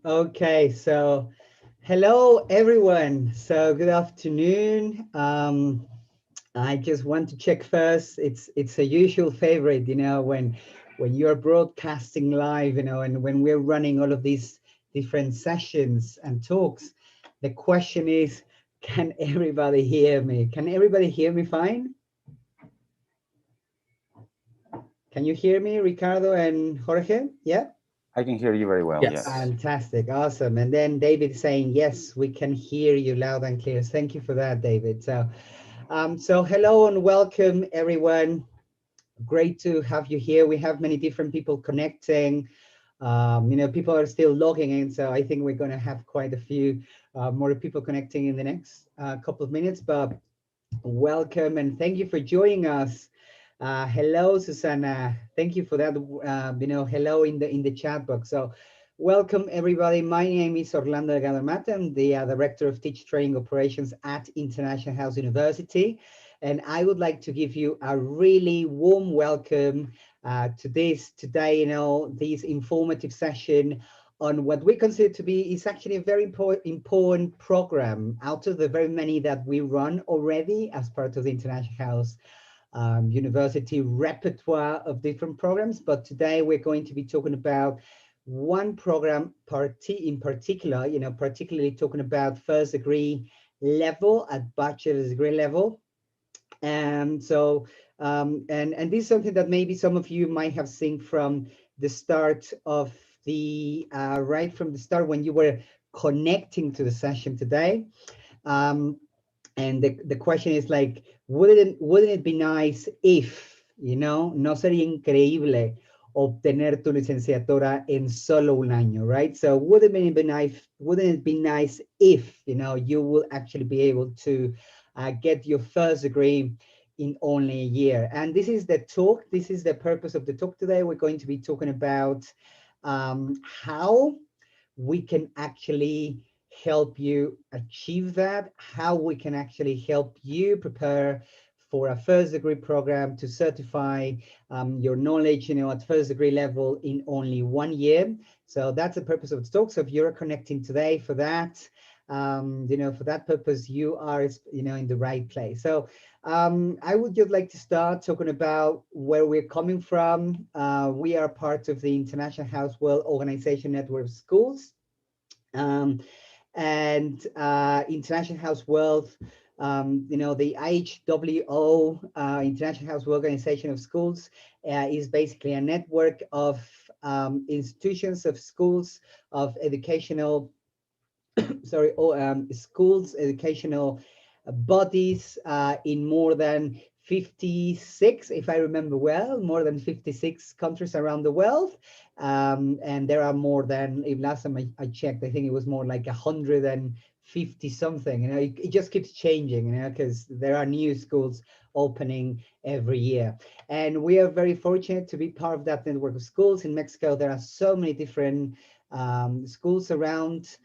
Okay, so hello everyone. So good afternoon. I just want to check first. It's a usual favorite, when you're broadcasting live, and when we're running all of these different sessions and talks, the question is, can everybody hear me? Can everybody hear me fine? Can you hear me, Ricardo and Jorge? Yeah? I can hear you very well, Yes. yes. Fantastic, awesome. And then David saying, yes, we can hear you loud and clear. Thank you for that, David. So hello and welcome, everyone. Great to have you here. We have many different people connecting. People are still logging in, so I think we're going to have quite a few more people connecting in the next couple of minutes. But welcome and thank you for joining us. Hello, Susanna. Thank you for that. Hello in the chat box. So, welcome everybody. My name is Orlando Delgado Mata. I'm the Director of Teach Training Operations at International House University, and I would like to give you a really warm welcome to this today. This informative session on what we consider to be is actually a very important program out of the very many that we run already as part of the International House University repertoire of different programs. But today we're going to be talking about one program in particular, particularly talking about first degree level at bachelor's degree level. And so, and this is something that maybe some of you might have seen from the start of right from the start when you were connecting to the session today. Um, and the question is like, wouldn't it be nice if, no sería increíble obtener tu licenciatura en solo un año, right? So wouldn't it be nice if, you will actually be able to get your first degree in only a year? And this is the talk. This is the purpose of the talk today. We're going to be talking about how we can actually help you achieve that, how we can actually help you prepare for a first degree program to certify your knowledge, at first degree level in only 1 year. So that's the purpose of the talk. So if you're connecting today for that, for that purpose, you are, in the right place. So I would just like to start talking about where we're coming from. We are part of the International House World Organization Network of Schools. Um, and International House World, the IHWO, International House World Organization of Schools, is basically a network of institutions, of schools, of educational, schools, educational bodies in more than 56, if I remember well, more than 56 countries around the world. And there are more than, if last time I checked, I think it was more like 150 something. It just keeps changing, because there are new schools opening every year. And we are very fortunate to be part of that network of schools. In Mexico, there are so many different schools around.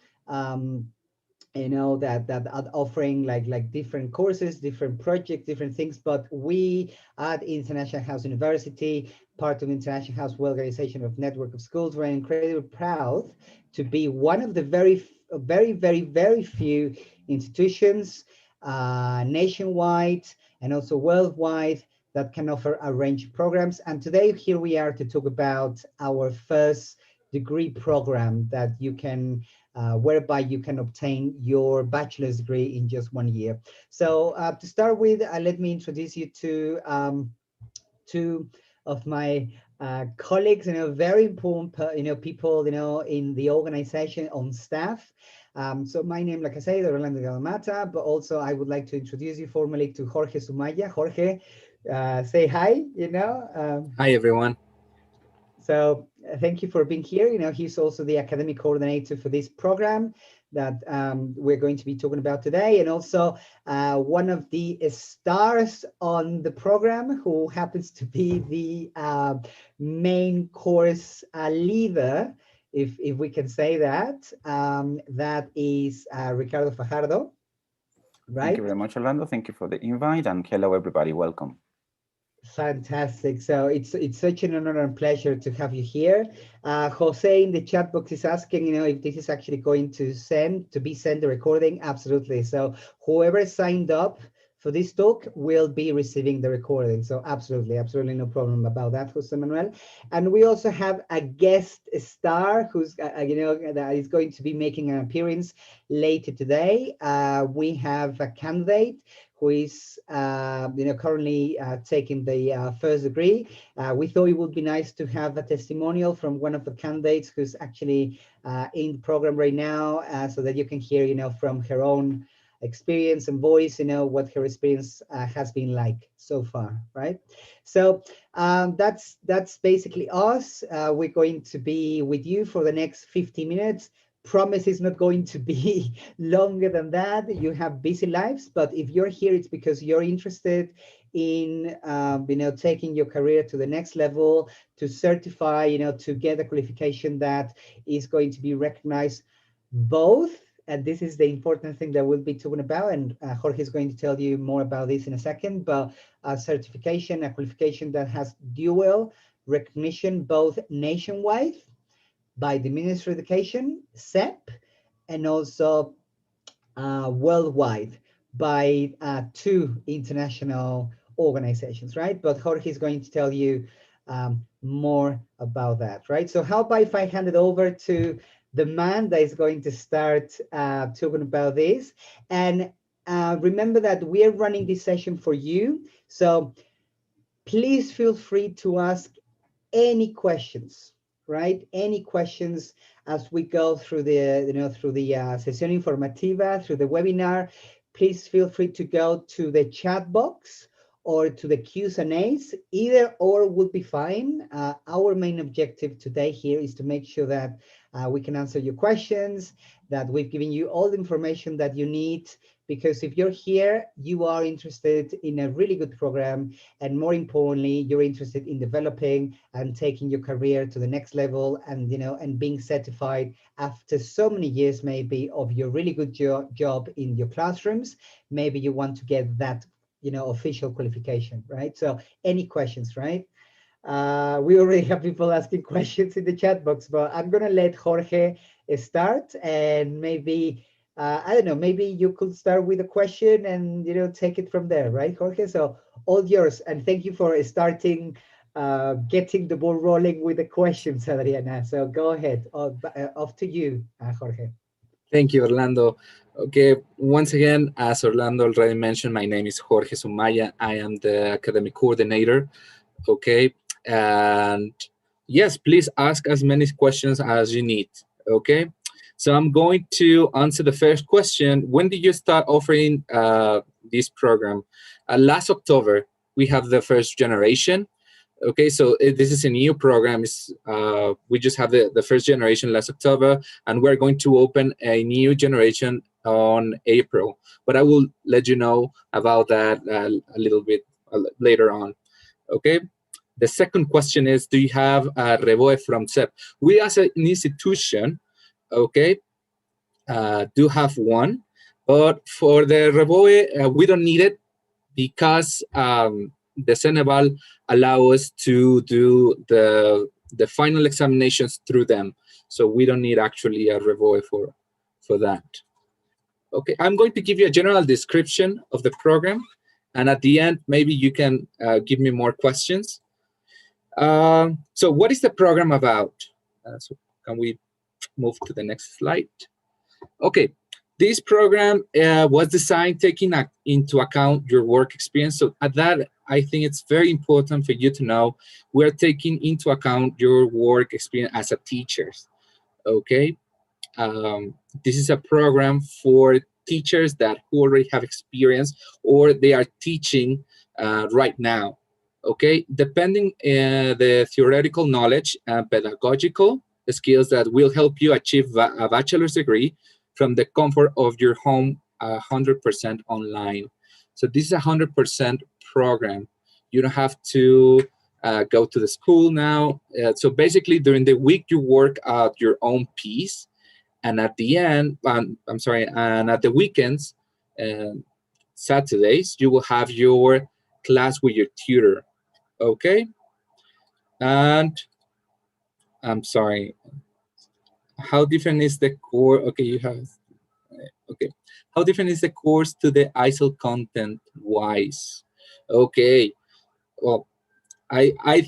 That are offering like different courses, different projects, different things. But we at International House University, part of International House World Organization of Network of Schools, we're incredibly proud to be one of the very few institutions nationwide and also worldwide that can offer a range of programs. And today here we are to talk about our first degree program that you can whereby you can obtain your bachelor's degree in just 1 year. So to start with, let me introduce you to two of my colleagues, very important, people, in the organization on staff. So my name, like I said, Orlando Galamata, but also I would like to introduce you formally to Jorge Sumaya. Jorge, say hi, Hi, everyone. So thank you for being here. He's also the academic coordinator for this program that we're going to be talking about today, and also one of the stars on the program, who happens to be the main course leader, if we can say that. That is Ricardo Fajardo, Thank you right? very much, Orlando. Thank you for the invite, and hello, everybody. Welcome. Fantastic. So it's such an honor and pleasure to have you here. Jose in the chat box is asking, if this is actually going to be sent the recording. Absolutely. So whoever signed up for this talk will be receiving the recording. So absolutely no problem about that, Jose Manuel. And we also have a guest star who's, that is going to be making an appearance later today. We have a candidate who is, currently taking the first degree. We thought it would be nice to have a testimonial from one of the candidates who's actually in the program right now, so that you can hear, from her own experience and voice, what her experience has been like so far, right? So that's basically us. We're going to be with you for the next 50 minutes. Promise is not going to be longer than that. You have busy lives, but if you're here, it's because you're interested in taking your career to the next level, to certify, to get a qualification that is going to be recognized both. And this is the important thing that we'll be talking about, and Jorge is going to tell you more about this in a second, but a certification, a qualification that has dual recognition, both nationwide by the Ministry of Education, SEP, and also worldwide by two international organizations, right? But Jorge is going to tell you more about that, right? So how about if I hand it over to the man that is going to start talking about this? And remember that we are running this session for you. So please feel free to ask any questions, right? Any questions as we go through the, through the Sesión Informativa, through the webinar. Please feel free to go to the chat box or to the Q's and A's. Either or would be fine. Our main objective today here is to make sure that we can answer your questions, that we've given you all the information that you need, because if you're here, you are interested in a really good program, and more importantly, you're interested in developing and taking your career to the next level, and and being certified after so many years maybe of your really good job in your classrooms. Maybe you want to get that official qualification, right? So any questions, right? We already have people asking questions in the chat box, but I'm gonna let Jorge start, and maybe I don't know, maybe you could start with a question and take it from there, right, Jorge? So all yours, and thank you for starting, getting the ball rolling with the questions, Adriana. So go ahead, off to you, Jorge. Thank you, Orlando. Okay, once again, as Orlando already mentioned, my name is Jorge Sumaya. I am the academic coordinator. Okay, and yes, please ask as many questions as you need. Okay, so I'm going to answer the first question. When did you start offering this program? Last October, we have the first generation. Okay, so this is a new program. We just have the first generation last October, and we're going to open a new generation on April. But I will let you know about that a little bit later on. Okay. The second question is, do you have a REVOE from CEP? We as an institution, okay, do have one, but for the REVOE, we don't need it because the Ceneval allow us to do the final examinations through them. So we don't need actually a REVOE for that. Okay, I'm going to give you a general description of the program, and at the end, maybe you can give me more questions. So what is the program about? So can we move to the next slide? Okay, this program was designed taking into account your work experience. So at that, I think it's very important for you to know we're taking into account your work experience as a teacher. Okay, this is a program for teachers that who already have experience or they are teaching right now. Okay, depending the theoretical knowledge and pedagogical skills that will help you achieve a bachelor's degree from the comfort of your home, 100% online. So this is a 100% program. You don't have to go to the school now. So basically, during the week, you work at your own pace, and at the end, and at the weekends, Saturdays, you will have your class with your tutor. Okay, and I'm sorry, how different is the core? Okay, you have, okay. How different is the course to the ISIL content wise? Okay, well, I, I,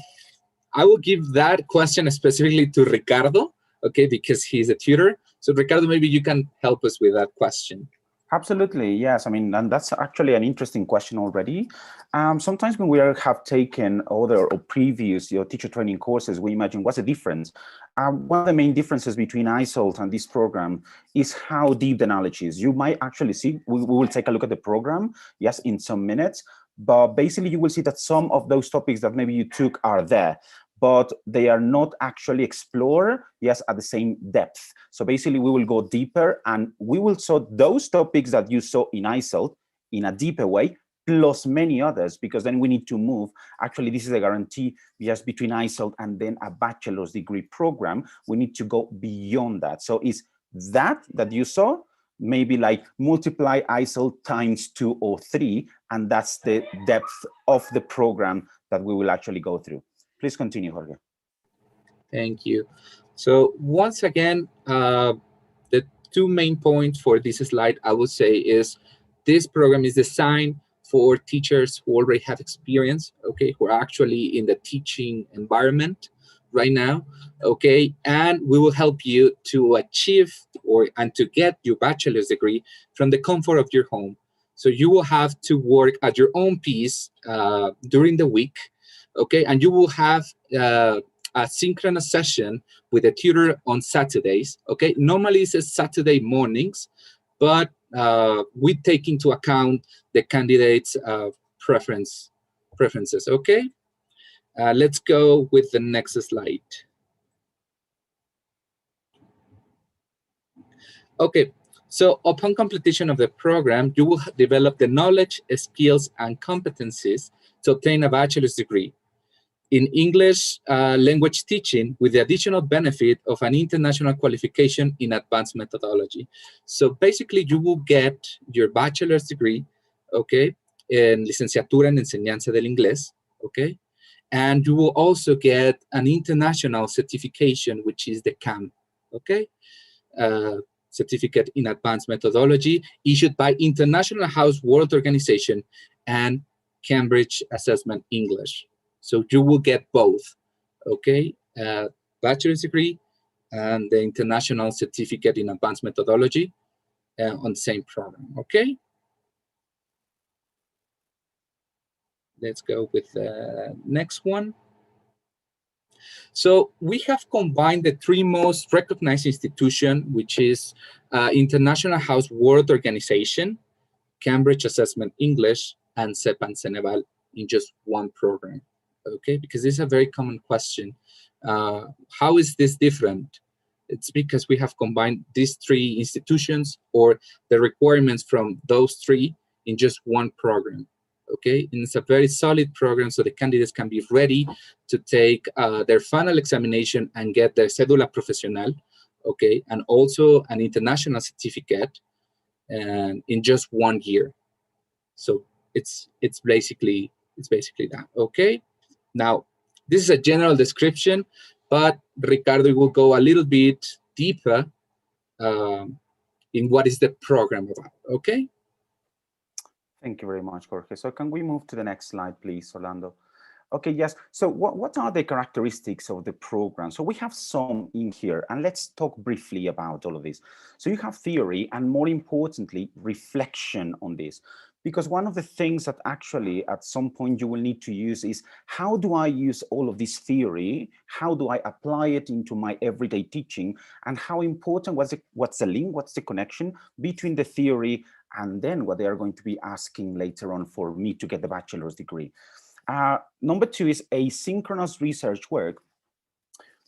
I will give that question specifically to Ricardo, okay, because he's a tutor. So Ricardo, maybe you can help us with that question. Absolutely, yes. I mean, and that's actually an interesting question already. Sometimes when we have taken other or previous teacher training courses, we imagine what's the difference. One of the main differences between ISOLT and this program is how deep the knowledge is. You might actually see, we will take a look at the program, yes, in some minutes, but basically you will see that some of those topics that maybe you took are there, but they are not actually explored, yes, at the same depth. So basically we will go deeper and we will show those topics that you saw in ISIL in a deeper way, plus many others, because then we need to move. Actually, this is a guarantee just between ISIL and then a bachelor's degree program. We need to go beyond that. So is that you saw, maybe like multiply ISIL times 2 or 3, and that's the depth of the program that we will actually go through. Please continue, Jorge. Thank you. So once again, the two main points for this slide, I would say, is this program is designed for teachers who already have experience, okay, who are actually in the teaching environment right now, okay, and we will help you to achieve and to get your bachelor's degree from the comfort of your home. So you will have to work at your own pace during the week, okay, and you will have a synchronous session with a tutor on Saturdays, okay? Normally it's Saturday mornings, but we take into account the candidates' preferences, okay? Let's go with the next slide. Okay, so upon completion of the program, you will develop the knowledge, skills, and competencies to obtain a bachelor's degree in English language teaching with the additional benefit of an international qualification in advanced methodology. So basically you will get your bachelor's degree, okay, in Licenciatura en Enseñanza del Inglés, okay, and you will also get an international certification, which is the CAM, okay, Certificate in Advanced Methodology, issued by International House World Organization and Cambridge Assessment English. So you will get both, okay? Bachelor's degree and the International Certificate in Advanced Methodology on the same program, okay? Let's go with the next one. So we have combined the three most recognized institutions, which is International House World Organization, Cambridge Assessment English, and CEP and Ceneval in just one program, okay? Because this is a very common question. How is this different? It's because we have combined these three institutions or the requirements from those three in just one program, okay? And it's a very solid program so the candidates can be ready to take their final examination and get their cédula profesional, okay? And also an international certificate and in just 1 year. So it's basically that, okay? Now, this is a general description, but Ricardo will go a little bit deeper in what is the program about, okay? Thank you very much, Jorge. So can we move to the next slide, please, Orlando? Okay, yes. So what are the characteristics of the program? So we have some in here, and let's talk briefly about all of this. So you have theory, and more importantly, reflection on this. Because one of the things that actually at some point you will need to use is, how do I use all of this theory? How do I apply it into my everyday teaching? And how important what's the link, what's the connection between the theory and then what they are going to be asking later on for me to get the bachelor's degree? Number two is asynchronous research work.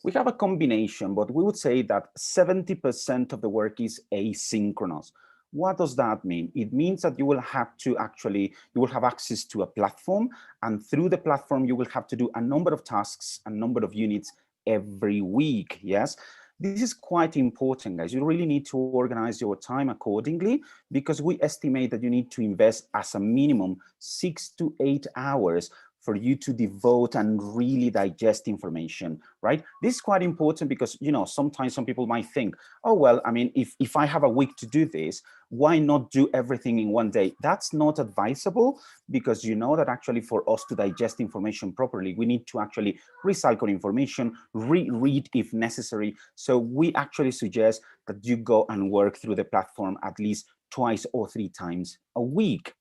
We have a combination, but we would say that 70% of the work is asynchronous. What does that mean? It means that you will have to you will have access to a platform, and through the platform, you will have to do a number of tasks, a number of units every week, yes? This is quite important, guys. You really need to organize your time accordingly, because we estimate that you need to invest as a minimum 6 to 8 hours for you to devote and really digest information, right? This is quite important because, you know, sometimes some people might think, oh, well, I mean, if I have a week to do this, why not do everything in one day? That's not advisable, because you know that actually for us to digest information properly, we need to actually recycle information, reread if necessary. So we actually suggest that you go and work through the platform at least twice or 3 times a week.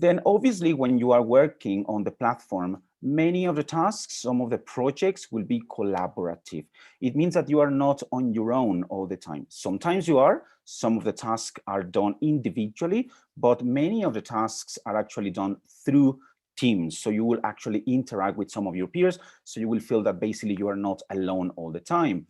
Then obviously when you are working on the platform, many of the tasks, some of the projects will be collaborative. It means that you are not on your own all the time. Sometimes you are, some of the tasks are done individually, but many of the tasks are actually done through teams. So you will actually interact with some of your peers. So you will feel that basically you are not alone all the time.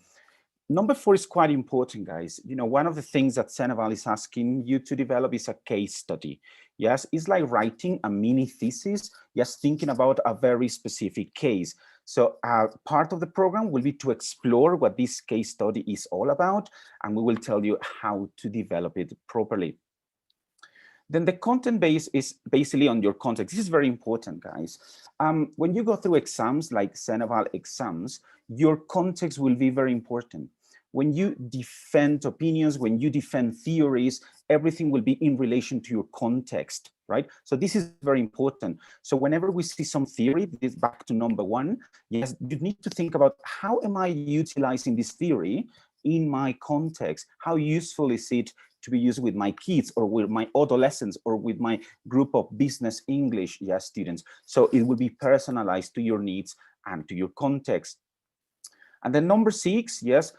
Number 4 is quite important, guys. You know, one of the things that Ceneval is asking you to develop is a case study. Yes, it's like writing a mini thesis, just thinking about a very specific case. So part of the program will be to explore what this case study is all about, and we will tell you how to develop it properly. Then the content base is basically on your context. This is very important, guys. When you go through exams like Ceneval exams, your context will be very important. When you defend opinions, when you defend theories, everything will be in relation to your context, right? So this is very important. So whenever we see some theory, this is back to number 1, yes, you need to think about how am I utilizing this theory in my context? How useful is it to be used with my kids or with my adolescents or with my group of business English students? So it will be personalized to your needs and to your context. And then number 6, yes,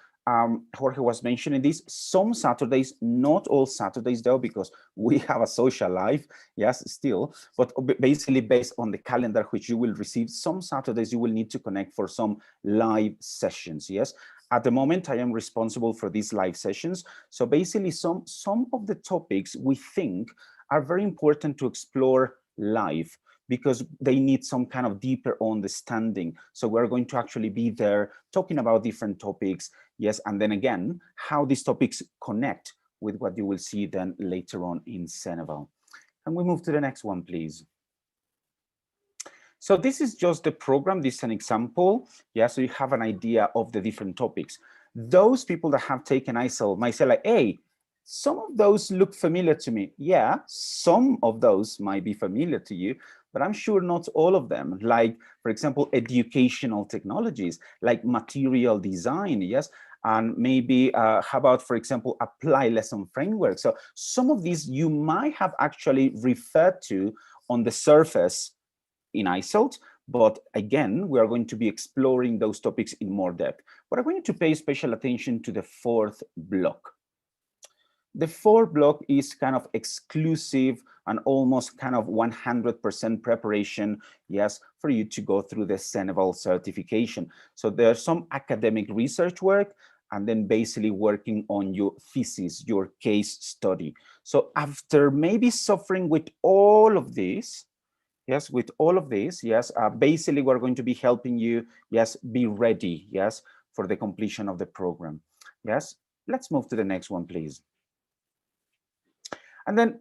Jorge was mentioning this, some Saturdays, not all Saturdays though, because we have a social life, yes, still, but basically based on the calendar which you will receive, some Saturdays you will need to connect for some live sessions, yes. At the moment, I am responsible for these live sessions. So basically some of the topics we think are very important to explore live, because they need some kind of deeper understanding. So we're going to actually be there talking about different topics, yes, and then again, how these topics connect with what you will see then later on in Ceneval. Can we move to the next one, please? So this is just the program. This is an example. Yeah, so you have an idea of the different topics. Those people that have taken ISEL might say like, hey, some of those look familiar to me. Yeah, some of those might be familiar to you, but I'm sure not all of them. Like, for example, educational technologies, like material design, yes, and maybe how about, for example, apply lesson framework. So some of these you might have actually referred to on the surface in ISELT, but again, we are going to be exploring those topics in more depth. But I'm going to pay special attention to the 4th block. The 4th block is kind of exclusive and almost kind of 100% preparation, yes, for you to go through the Ceneval certification. So there's some academic research work, and then basically working on your thesis, your case study. So after maybe suffering with all of this, yes, with all of this, yes, basically we're going to be helping you, yes, be ready, yes, for the completion of the program. Yes, let's move to the next one, please. And then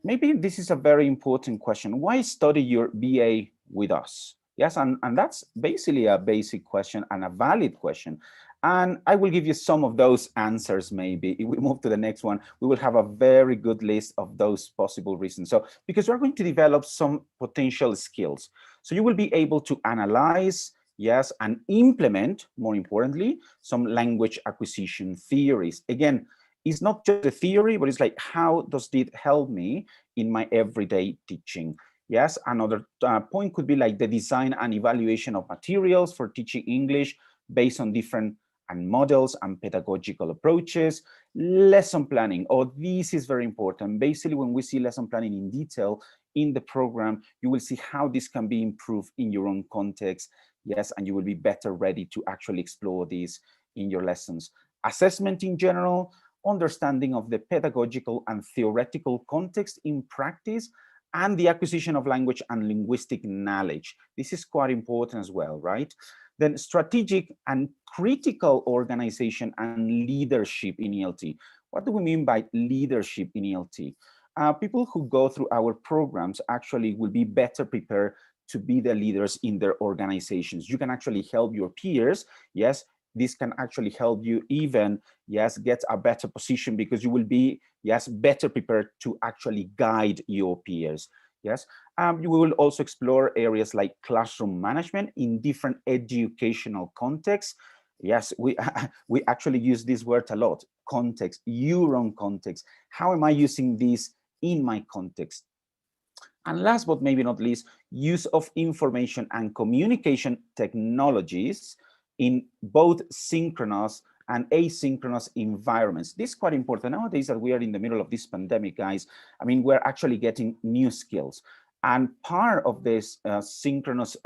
maybe this is a very important question. Why study your BA with us? Yes, and that's basically a basic question and a valid question. And I will give you some of those answers maybe. If we move to the next one, we will have a very good list of those possible reasons. So because we're going to develop some potential skills. So you will be able to analyze, yes, and implement, more importantly, some language acquisition theories. Again, it's not just a theory, but it's like, how does it help me in my everyday teaching? Yes, another point could be like the design and evaluation of materials for teaching English based on different models and pedagogical approaches. Lesson planning, this is very important. Basically, when we see lesson planning in detail in the program, you will see how this can be improved in your own context. Yes, and you will be better ready to actually explore this in your lessons. Assessment in general, understanding of the pedagogical and theoretical context in practice, and the acquisition of language and linguistic knowledge. This is quite important as well, right? Then strategic and critical organization and leadership in ELT. What do we mean by leadership in ELT? People who go through our programs actually will be better prepared to be the leaders in their organizations. You can actually help your peers. Yes, this can actually help you even, yes, get a better position, because you will be, yes, better prepared to actually guide your peers. Yes, we will also explore areas like classroom management in different educational contexts. Yes, we actually use this word a lot, context, your own context. How am I using this in my context? And last but maybe not least, use of information and communication technologies in both synchronous and asynchronous environments. This is quite important nowadays that we are in the middle of this pandemic, guys. I mean, we're actually getting new skills. And part of this synchronous,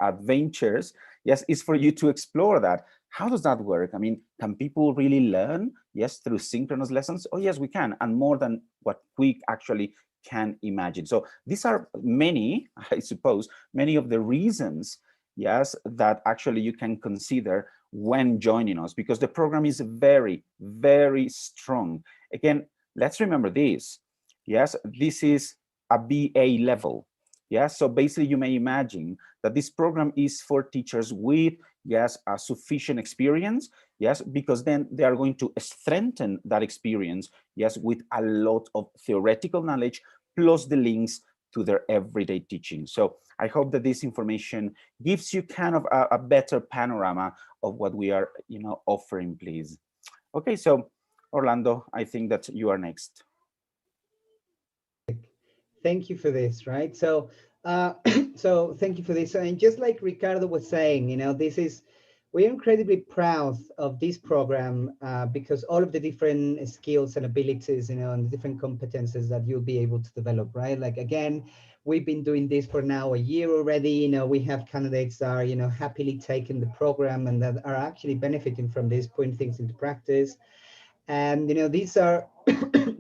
adventures, yes, is for you to explore that. How does that work? I mean, can people really learn, yes, through synchronous lessons? Oh, yes, we can, and more than what we actually can imagine. So these are many, I suppose, many of the reasons, yes, that actually you can consider when joining us, because the program is very, very strong. Again, let's remember this. Yes, this is a BA level. Yes, so basically you may imagine that this program is for teachers with, yes, a sufficient experience, yes, because then they are going to strengthen that experience, yes, with a lot of theoretical knowledge, plus the links to their everyday teaching. So I hope that this information gives you kind of a better panorama of what we are, offering, please. Okay, so Orlando, I think that you are next. Thank you for this, right? So, so thank you for this. And just like Ricardo was saying, we're incredibly proud of this program because all of the different skills and abilities, and the different competences that you'll be able to develop, right? Like, again, we've been doing this for now a year already. We have candidates that are, happily taking the program and that are actually benefiting from this, putting things into practice. And, these are,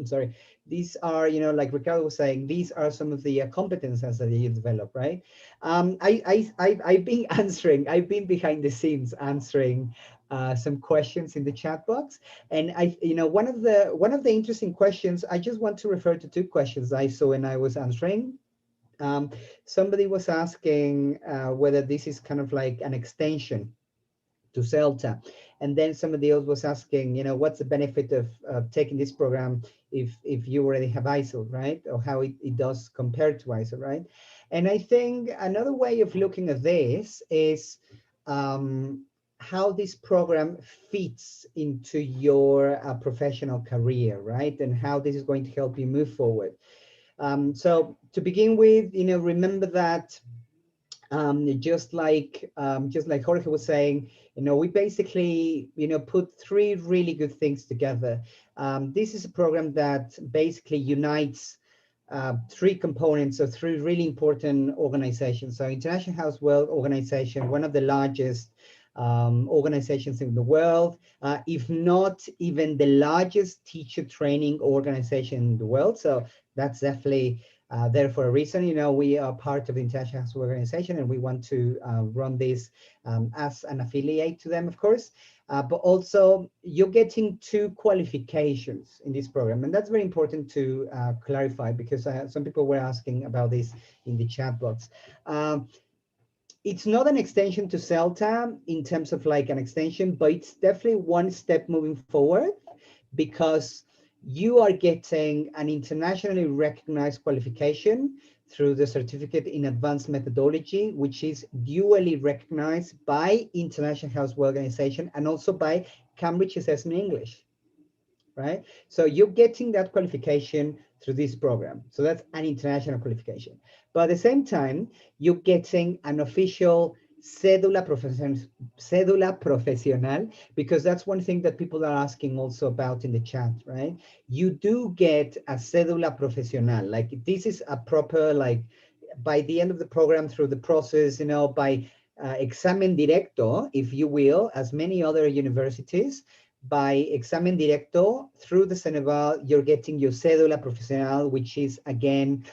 sorry, these are, like Ricardo was saying, these are some of the competences that you develop, right? I've been behind the scenes answering some questions in the chat box. And one of the interesting questions, I just want to refer to two questions I saw when I was answering. Somebody was asking whether this is kind of like an extension to CELTA. And then somebody else was asking, what's the benefit of taking this program if you already have ISIL, right? Or how it does compare to ISIL, right? And I think another way of looking at this is how this program fits into your professional career, right? And how this is going to help you move forward. So to begin with, remember that just like Jorge was saying, we basically, put three really good things together. This is a program that basically unites three components of three really important organizations. So International House World Organization, one of the largest organizations in the world, if not even the largest teacher training organization in the world. So that's definitely there for a reason. We are part of the International House Organization, and we want to run this as an affiliate to them, of course. But also, you're getting two qualifications in this program, and that's very important to clarify, because some people were asking about this in the chat box. It's not an extension to CELTA in terms of like an extension, but it's definitely one step moving forward, because you are getting an internationally recognized qualification through the Certificate in Advanced Methodology, which is dually recognized by International House Organization and also by Cambridge Assessment English, right? So you're getting that qualification through this program. So that's an international qualification. But at the same time, you're getting an official cédula profesional, because that's one thing that people are asking also about in the chat, right? You do get a cédula profesional. Like, this is a proper, like, by the end of the program, through the process, by examen directo, if you will, as many other universities, by examen directo through the Ceneval, you're getting your cédula profesional, which is again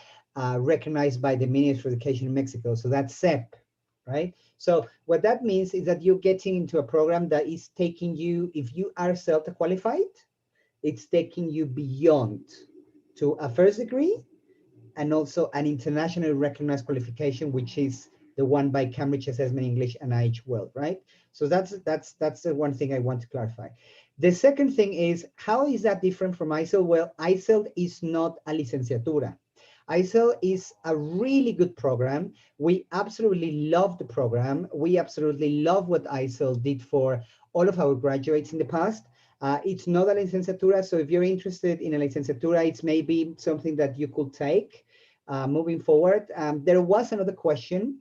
recognized by the Ministry of Education in Mexico. So that's CEP, right? So what that means is that you're getting into a program that is taking you, if you are CELTA qualified, it's taking you beyond to a first degree and also an internationally recognized qualification, which is the one by Cambridge Assessment English and IH World, right? So that's the one thing I want to clarify. The second thing is, how is that different from ISEL? Well, ISEL is not a licenciatura. ISEL is a really good program. We absolutely love the program. We absolutely love what ISEL did for all of our graduates in the past. It's not a licenciatura, so if you're interested in a licenciatura, it's maybe something that you could take moving forward. There was another question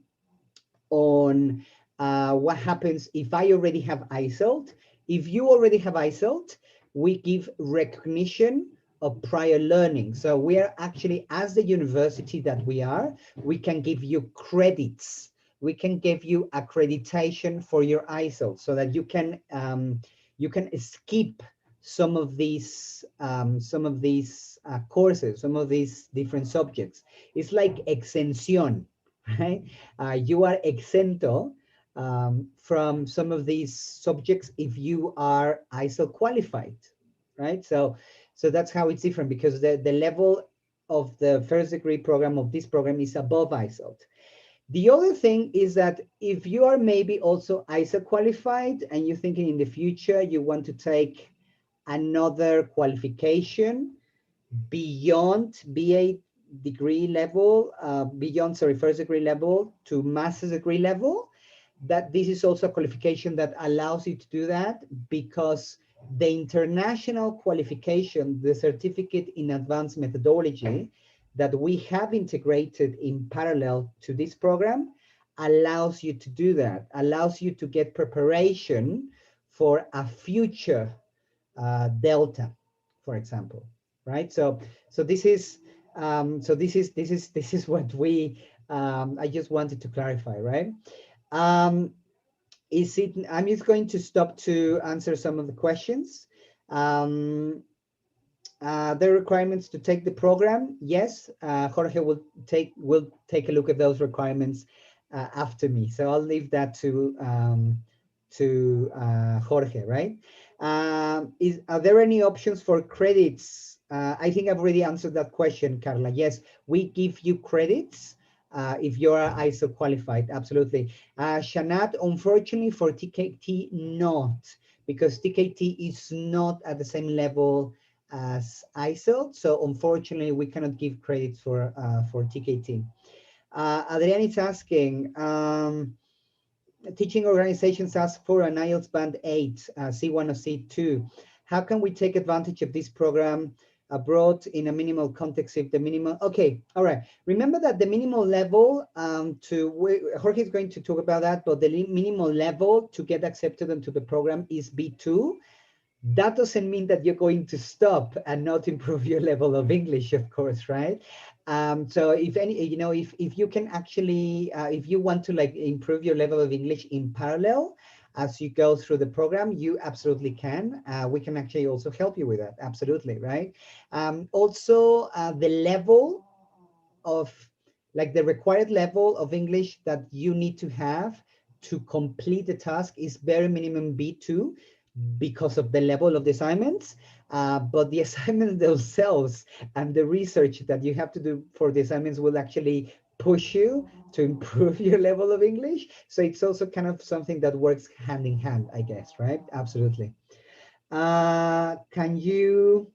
on what happens if I already have ISELT. If you already have ISELT, we give recognition of prior learning. So we are actually, as the university that we are, we can give you credits. We can give you accreditation for your ISELT so that you can skip some of these courses, some of these different subjects. It's like exención, right? You are exento from some of these subjects if you are ISEL qualified, right? So that's how it's different, because the level of the first degree program of this program is above ISEL. The other thing is that if you are maybe also ISEL qualified and you're thinking in the future you want to take another qualification beyond BA degree level, first degree level to master's degree level, that this is also a qualification that allows you to do that, because the international qualification, the certificate in advanced methodology that we have integrated in parallel to this program allows you to do that, allows you to get preparation for a future Delta, for example, right? So this is what we I just wanted to clarify, right? I'm just going to stop to answer some of the questions. The requirements to take the program, yes, Jorge will take a look at those requirements after me. So I'll leave that to Jorge, right? Are there any options for credits? I think I've already answered that question, Carla. Yes, we give you credits if you're ISO qualified, absolutely. Shanat, unfortunately for TKT, not, because TKT is not at the same level as ISO, so unfortunately we cannot give credits for TKT. Adrian is asking, teaching organizations ask for an IELTS band 8, C1 or C2. How can we take advantage of this program abroad in a minimal context if the minimum, okay, all right. Remember that the minimal level Jorge is going to talk about that, but the minimal level to get accepted into the program is B2. That doesn't mean that you're going to stop and not improve your level of English, of course, right? So if you can actually, if you want to like improve your level of English in parallel as you go through the program, you absolutely can. We can actually also help you with that, absolutely, right? Also, the level of, like the required level of English that you need to have to complete the task is bare minimum B2, because of the level of the assignments, but the assignments themselves and the research that you have to do for the assignments will actually push you to improve your level of English. So it's also kind of something that works hand in hand, I guess, right? Absolutely. Can you,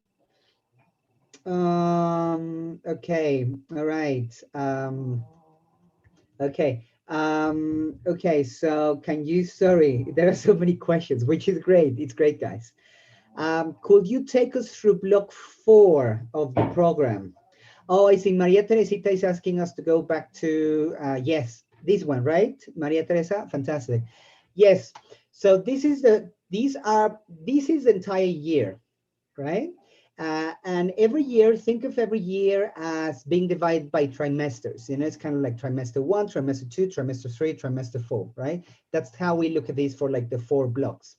okay, all right. Okay. Okay, so can you, sorry, there are so many questions, which is great. It's great, guys. Could you take us through block 4 of the program? Oh, I see Maria Teresita is asking us to go back to, yes, this one, right? Maria Teresa, fantastic. Yes, so this is the entire year, right? And every year, think of every year as being divided by trimesters. You know, it's kind of like trimester 1, trimester 2, trimester 3, trimester 4, right? That's how we look at this for like the 4 blocks.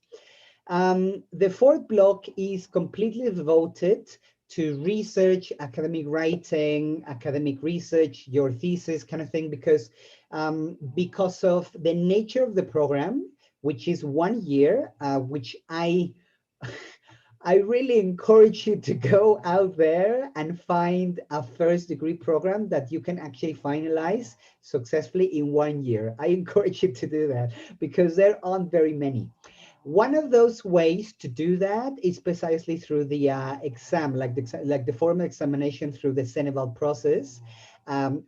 The 4th block is completely devoted to research, academic writing, academic research, your thesis kind of thing, because of the nature of the program, which is 1 year, which I really encourage you to go out there and find a first degree program that you can actually finalize successfully in 1 year. I encourage you to do that because there aren't very many. One of those ways to do that is precisely through the exam, like the formal examination through the Ceneval process,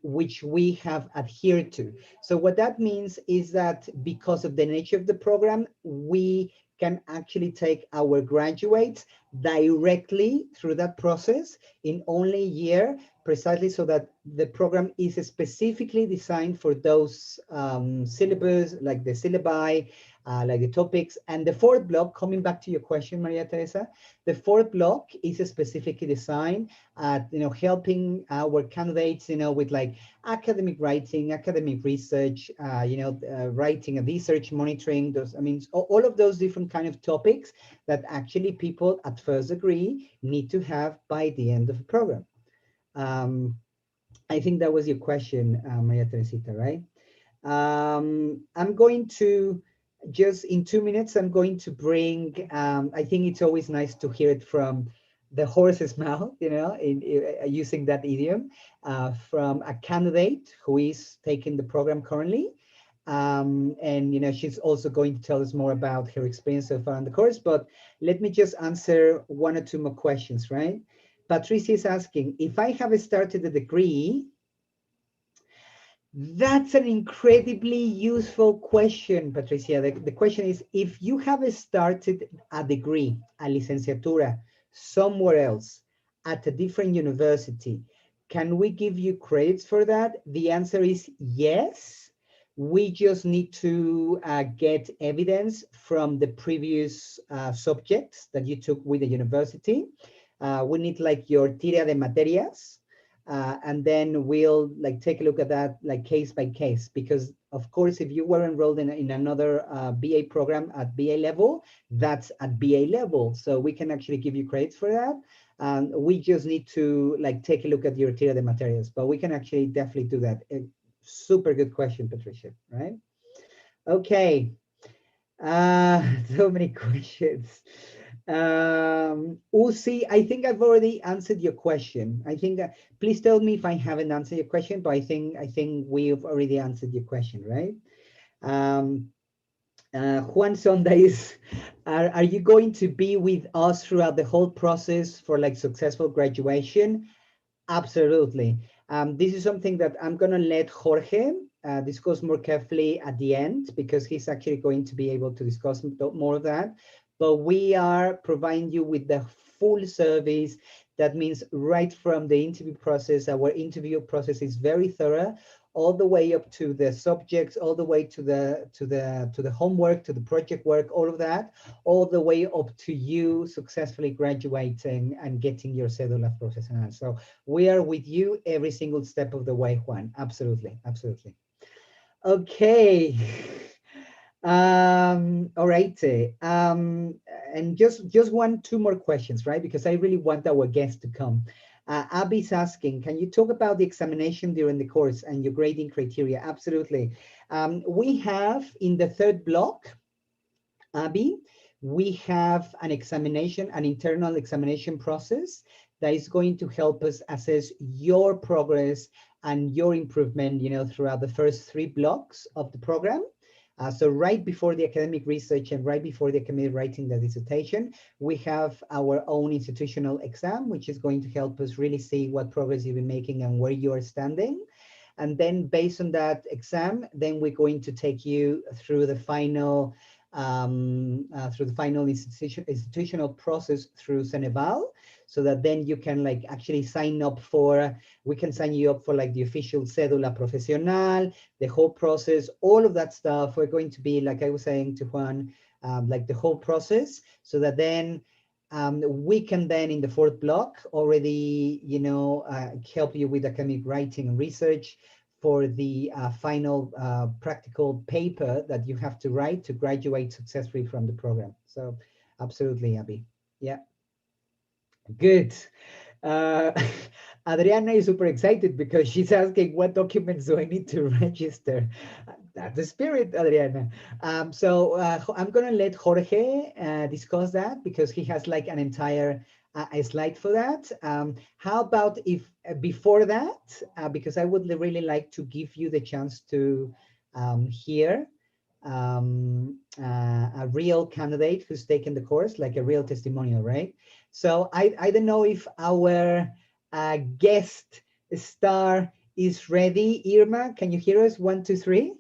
which we have adhered to. So what that means is that because of the nature of the program, we can actually take our graduates directly through that process in only a year, precisely so that the program is specifically designed for those syllabus, like the syllabi, like the topics. And the fourth block, coming back to your question, Maria Teresa, the fourth block is specifically designed at, helping our candidates, with like academic writing, academic research, writing and research monitoring, those, all of those different kind of topics that actually people at first degree need to have by the end of the program. I think that was your question, Maria Teresita, right? I'm going to just in 2 minutes, I'm going to bring, I think it's always nice to hear it from the horse's mouth, using that idiom, from a candidate who is taking the program currently. And, she's also going to tell us more about her experience so far on the course, but let me just answer one or two more questions, right? Patricia is asking, if I have started a degree, that's an incredibly useful question, Patricia. The question is, if you have started a degree, a licenciatura, somewhere else at a different university, can we give you credits for that? The answer is yes. We just need to get evidence from the previous subjects that you took with the university. We need like your tira de materias. And then we'll take a look at that case by case, because of course, if you were enrolled in another BA program at BA level, that's at BA level. So we can actually give you credits for that. We just need to take a look at your tira de materials, but we can actually definitely do that. Super good question, Patricia, right? Okay. So many questions. Uzi, I think I've already answered your question. I think please tell me if I haven't answered your question, but I think we've already answered your question, right? Juan Sonda is, are you going to be with us throughout the whole process for successful graduation? Absolutely. This is something that I'm going to let Jorge discuss more carefully at the end, because he's actually going to be able to discuss more of that. But we are providing you with the full service. That means right from the interview process, our interview process is very thorough, all the way up to the subjects, all the way to the homework, to the project work, all of that, all the way up to you successfully graduating and getting your cédula profesional. So we are with you every single step of the way, Juan. Absolutely, absolutely. Okay. All right. And just two more questions, right? Because I really want our guests to come. Abby's asking, can you talk about the examination during the course and your grading criteria? Absolutely. We have in the third block, Abby, we have an examination, an internal examination process that is going to help us assess your progress and your improvement, throughout the first 3 blocks of the program. So right before the academic research and right before the academic writing the dissertation, we have our own institutional exam, which is going to help us really see what progress you've been making and where you are standing. And then based on that exam, then we're going to take you through the final institutional process through Ceneval, so that then you can actually sign up for, we can sign you up for the official cédula profesional, the whole process, all of that stuff. We're going to be, like I was saying to Juan, the whole process, so that then we can then in the 4th block already, help you with academic writing and research for the final practical paper that you have to write to graduate successfully from the program. So absolutely, Abby. Yeah. Good. Adriana is super excited because she's asking, what documents do I need to register? That's the spirit, Adriana. So I'm going to let Jorge discuss that because he has like an entire a slide for that. How about if before that, because I would really like to give you the chance to hear a real candidate who's taken the course, like a real testimonial, right? So I don't know if our guest star is ready. Irma, can you hear us? 1, 2, 3.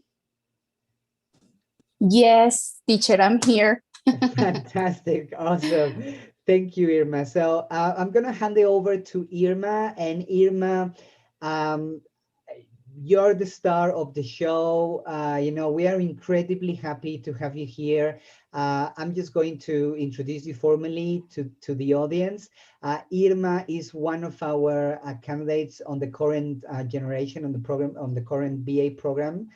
Yes, teacher, I'm here. Fantastic. Awesome. Thank you, Irma. So I'm going to hand it over to Irma. And Irma, um, you're the star of the show. You know, we are incredibly happy to have you here. I'm just going to introduce you formally to the audience. Irma is one of our candidates on the current generation on the program, on the current BA program.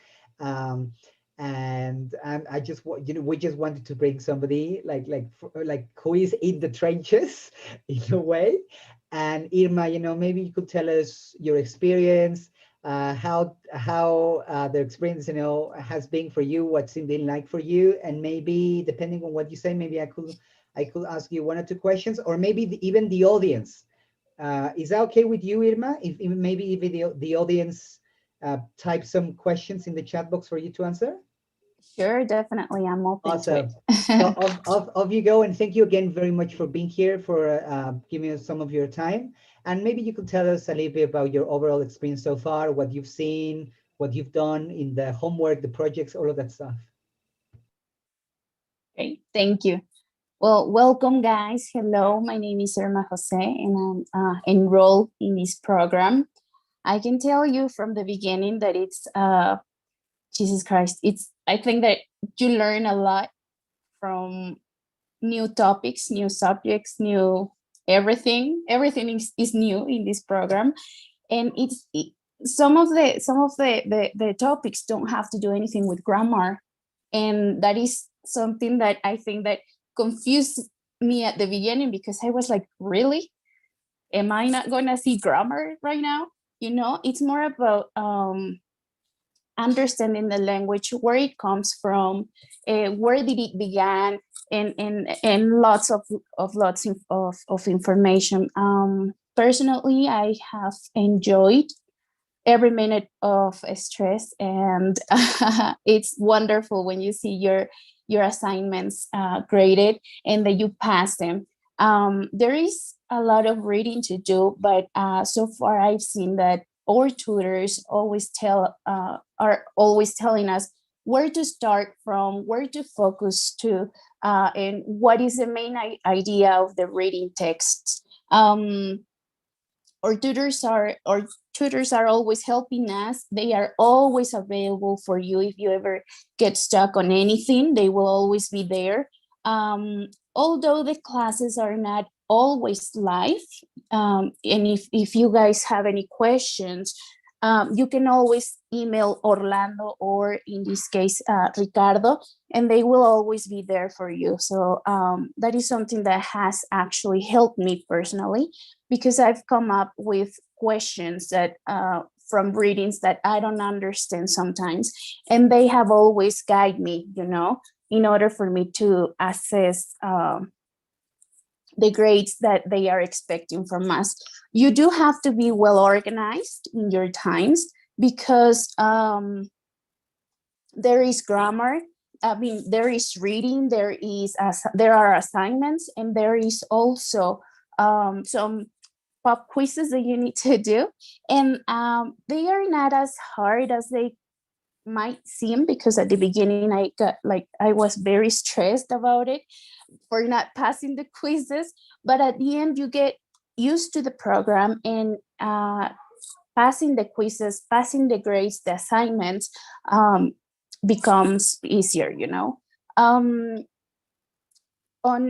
And I just, you know, we just wanted to bring somebody like who is in the trenches in a way. And Irma, you know, maybe you could tell us your experience, how the experience, you know, has been for you, what's it been like for you, and maybe depending on what you say, maybe I could ask you 1 or 2 questions, or maybe even the audience. Is that okay with you, Irma? If maybe the audience type some questions in the chat box for you to answer? Sure, definitely. I'm open to Awesome. it. So off you go, and thank you again very much for being here, for giving us some of your time. And maybe you could tell us a little bit about your overall experience so far, what you've seen, what you've done in the homework, the projects, all of that stuff. Great, thank you. Well, welcome, guys. Hello, my name is Irma Jose, and I'm enrolled in this program. I can tell you from the beginning that it's, Jesus Christ, I think that you learn a lot from new topics, new subjects, new everything. Everything is new in this program, and some of the topics don't have to do anything with grammar, and that is something that I think that confused me at the beginning, because I was like, really? Am I not going to see grammar right now? You know, it's more about understanding the language, where it comes from, where did it begin, and lots of information. Personally, I have enjoyed every minute of stress, and it's wonderful when you see your assignments graded and that you pass them. There is a lot of reading to do, but so far I've seen that our tutors are always telling us where to start from, where to focus to, and what is the main idea of the reading text. Our tutors are always helping us. They are always available for you. If you ever get stuck on anything, they will always be there. Although the classes are not always live, and if you guys have any questions, you can always email Orlando, or in this case, Ricardo, and they will always be there for you. So that is something that has actually helped me personally, because I've come up with questions that from readings that I don't understand sometimes, and they have always guided me, you know, in order for me to assess the grades that they are expecting from us. You do have to be well organized in your times, because there is grammar. I mean, there is reading, there are assignments, and there is also some pop quizzes that you need to do. And they are not as hard as they might seem, because at the beginning I was very stressed about it for not passing the quizzes, but at the end you get used to the program, and passing the quizzes, passing the grades, the assignments becomes easier, you know. On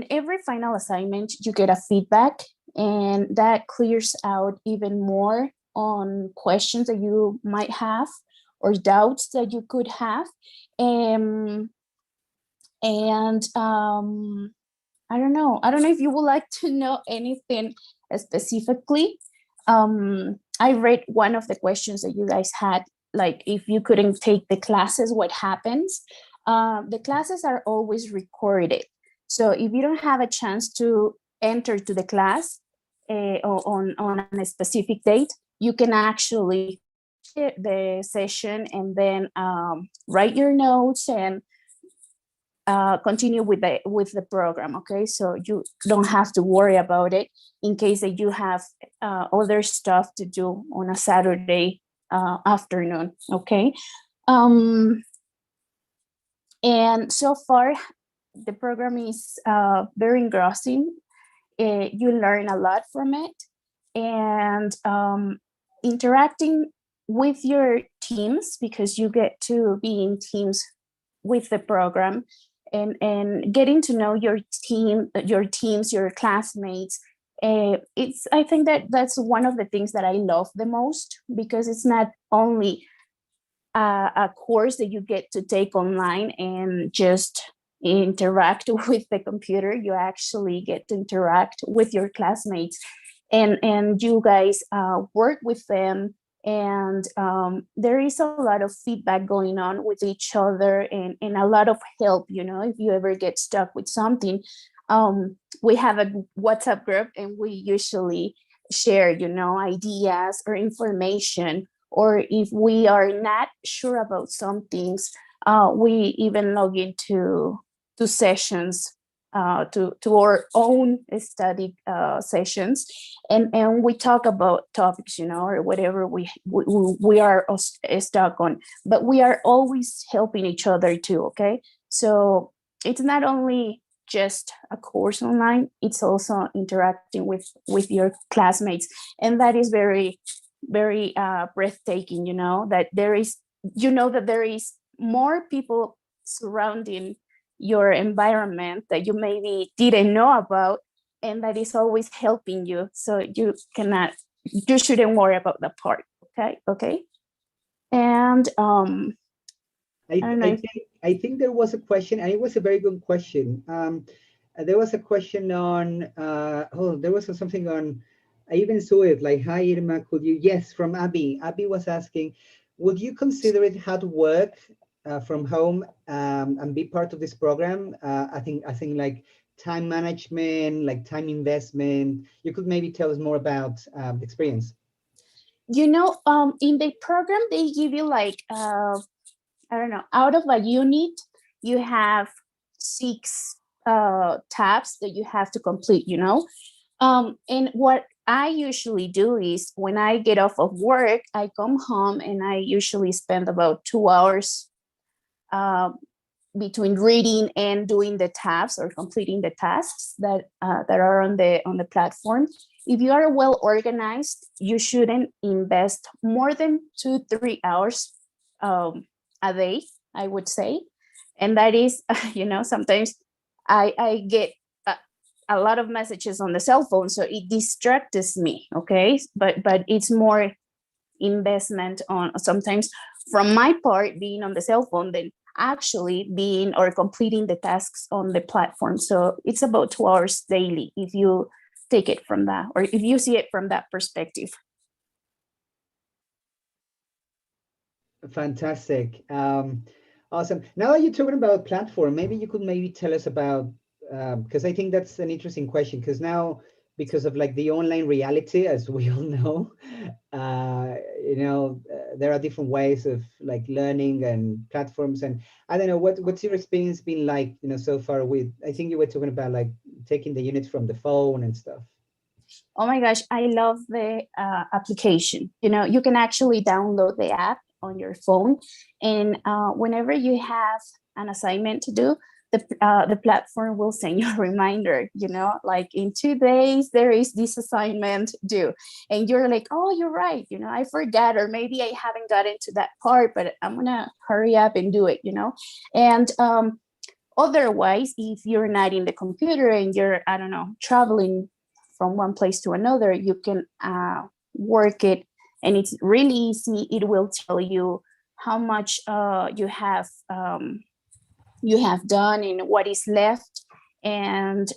every final assignment you get a feedback, and that clears out even more on questions that you might have or doubts that you could have. And I don't know if you would like to know anything specifically. I read one of the questions that you guys had like if you couldn't take the classes, what happens? The classes are always recorded. So if you don't have a chance to enter to the class on a specific date, you can actually the session and then write your notes and continue with the program. Okay, so you don't have to worry about it in case that you have other stuff to do on a Saturday afternoon. Okay, and so far the program is very engrossing. You learn a lot from it, and interacting with your teams, because you get to be in teams with the program, and getting to know your teams, your classmates. I think that's one of the things that I love the most, because it's not only a course that you get to take online and just interact with the computer. You actually get to interact with your classmates, and you guys work with them, and there is a lot of feedback going on with each other, and a lot of help. If you ever get stuck with something, we have a WhatsApp group, and we usually share ideas or information, or if we are not sure about some things, we even log into sessions, to our own study sessions, and we talk about topics, or whatever we are stuck on, but we are always helping each other too. Okay, so it's not only just a course online, it's also interacting with your classmates, and that is very, very breathtaking. That there is more people surrounding your environment that you maybe didn't know about, and that is always helping you. So you shouldn't worry about that part. Okay. And I think there was a question, and it was a very good question. There was a question on, there was something on, I even saw it, like, hi Irma, could you, yes, from Abby. Abby was asking, would you consider it hard work from home and be part of this program? I think like time management, like time investment. You could maybe tell us more about the experience. In the program, they give you like, I don't know, out of a unit, you have 6 tabs that you have to complete, and what I usually do is when I get off of work, I come home and I usually spend about 2 hours between reading and doing the tabs or completing the tasks that are on the platform. If you are well organized, you shouldn't invest more than 2-3 hours a day, I would say. And that is, sometimes I get a lot of messages on the cell phone, so it distracts me. Okay, but it's more investment on sometimes from my part being on the cell phone than actually being or completing the tasks on the platform. So it's about 2 hours daily if you take it from that, or if you see it from that perspective. Fantastic. Awesome. Now that you're talking about platform, maybe you could tell us about, because I think that's an interesting question, because now, because of like the online reality, as we all know, there are different ways of like learning and platforms. And I don't know, what's your experience been like, so far with, I think you were talking about like taking the units from the phone and stuff. Oh my gosh, I love the application. You can actually download the app on your phone, and whenever you have an assignment to do, the platform will send you a reminder, like in 2 days there is this assignment due, and you're like, oh, you're right, I forgot, or maybe I haven't gotten to that part, but I'm gonna hurry up and do it. And otherwise, if you're not in the computer and you're, I don't know, traveling from one place to another, you can work it, and it's really easy. It will tell you how much you have done and what is left. And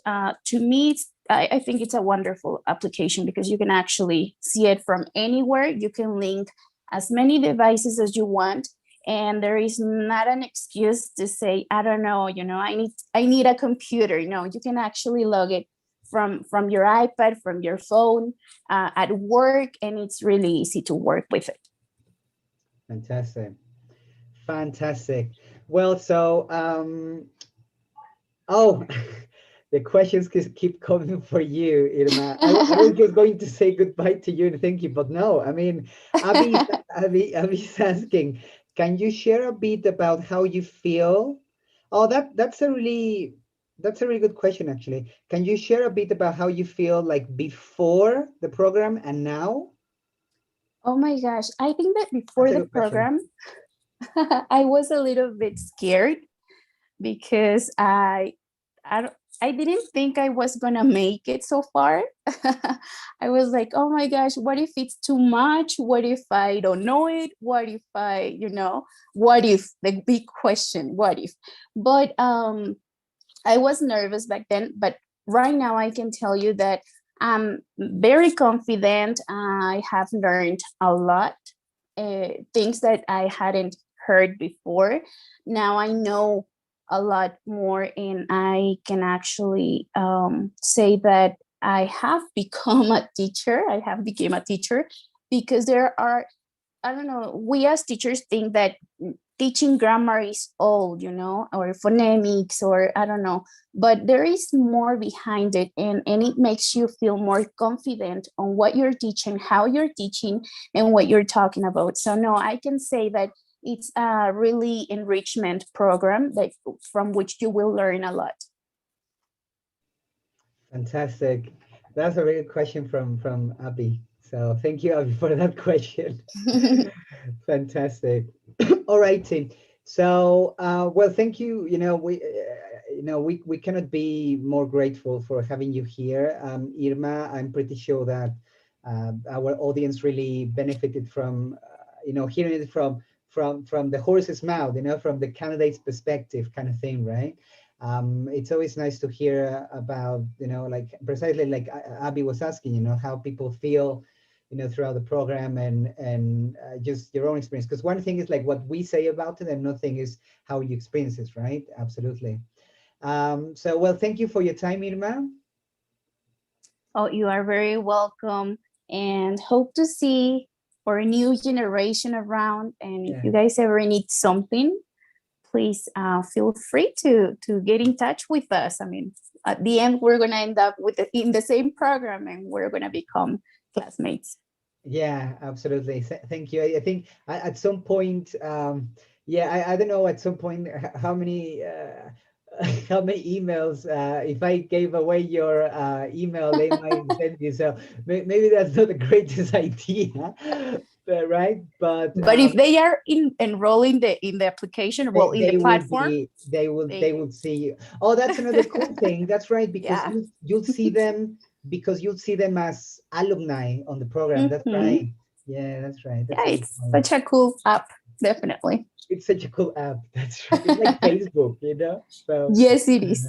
to me, I think it's a wonderful application, because you can actually see it from anywhere. You can link as many devices as you want. And there is not an excuse to say, I don't know, I need a computer. No, you can actually log it from your iPad, from your phone, at work, and it's really easy to work with it. Fantastic. Fantastic. Well, so, the questions keep coming for you, Irma. I was just going to say goodbye to you and thank you, but no, I mean, Abby's asking, can you share a bit about how you feel? Oh, that's a really good question, actually. Can you share a bit about how you feel like before the program and now? Oh my gosh, I think that before the program, I was a little bit scared because I didn't think I was gonna make it so far. I was like, oh my gosh, what if it's too much? What if I don't know it? What if what if, the big question, what if? But I was nervous back then, but right now I can tell you that I'm very confident. I have learned a lot, things that I hadn't heard before. Now I know a lot more, and I can actually say that I have become a teacher. I have become a teacher because there are, I don't know, we as teachers think that teaching grammar is old, or phonemics, or I don't know, but there is more behind it, and it makes you feel more confident on what you're teaching, how you're teaching, and what you're talking about. So no, I can say that it's a really enrichment program from which you will learn a lot. Fantastic. That's a really good question from Abby. So thank you, Abby, for that question. Fantastic. All right, team. So, well, thank you. We cannot be more grateful for having you here, Irma. I'm pretty sure that our audience really benefited from, hearing it from the horse's mouth, from the candidate's perspective, kind of thing, right? It's always nice to hear about, like precisely like Abby was asking, how people feel, throughout the program, and just your own experience. Because one thing is like what we say about it, and another thing is how you experience it, right? Absolutely. So, well, thank you for your time, Irma. Oh, you are very welcome, and hope to see for a new generation around. And if you guys ever need something, please feel free to get in touch with us. I mean, at the end, we're going to end up in the same program, and we're going to become classmates. Yeah, absolutely. Thank you. I think at some point, I don't know at some point how many emails, if I gave away your email, they might send you. So maybe that's not the greatest idea, right? But if they are enrolling in the application, well, in the platform, they will see you. Oh, that's another cool thing. That's right, because you'll see them. Because you'll see them as alumni on the program. That's right. Yeah, that's right. That's it's such a cool app, definitely. It's such a cool app. That's right. It's like Facebook, So yes, it is.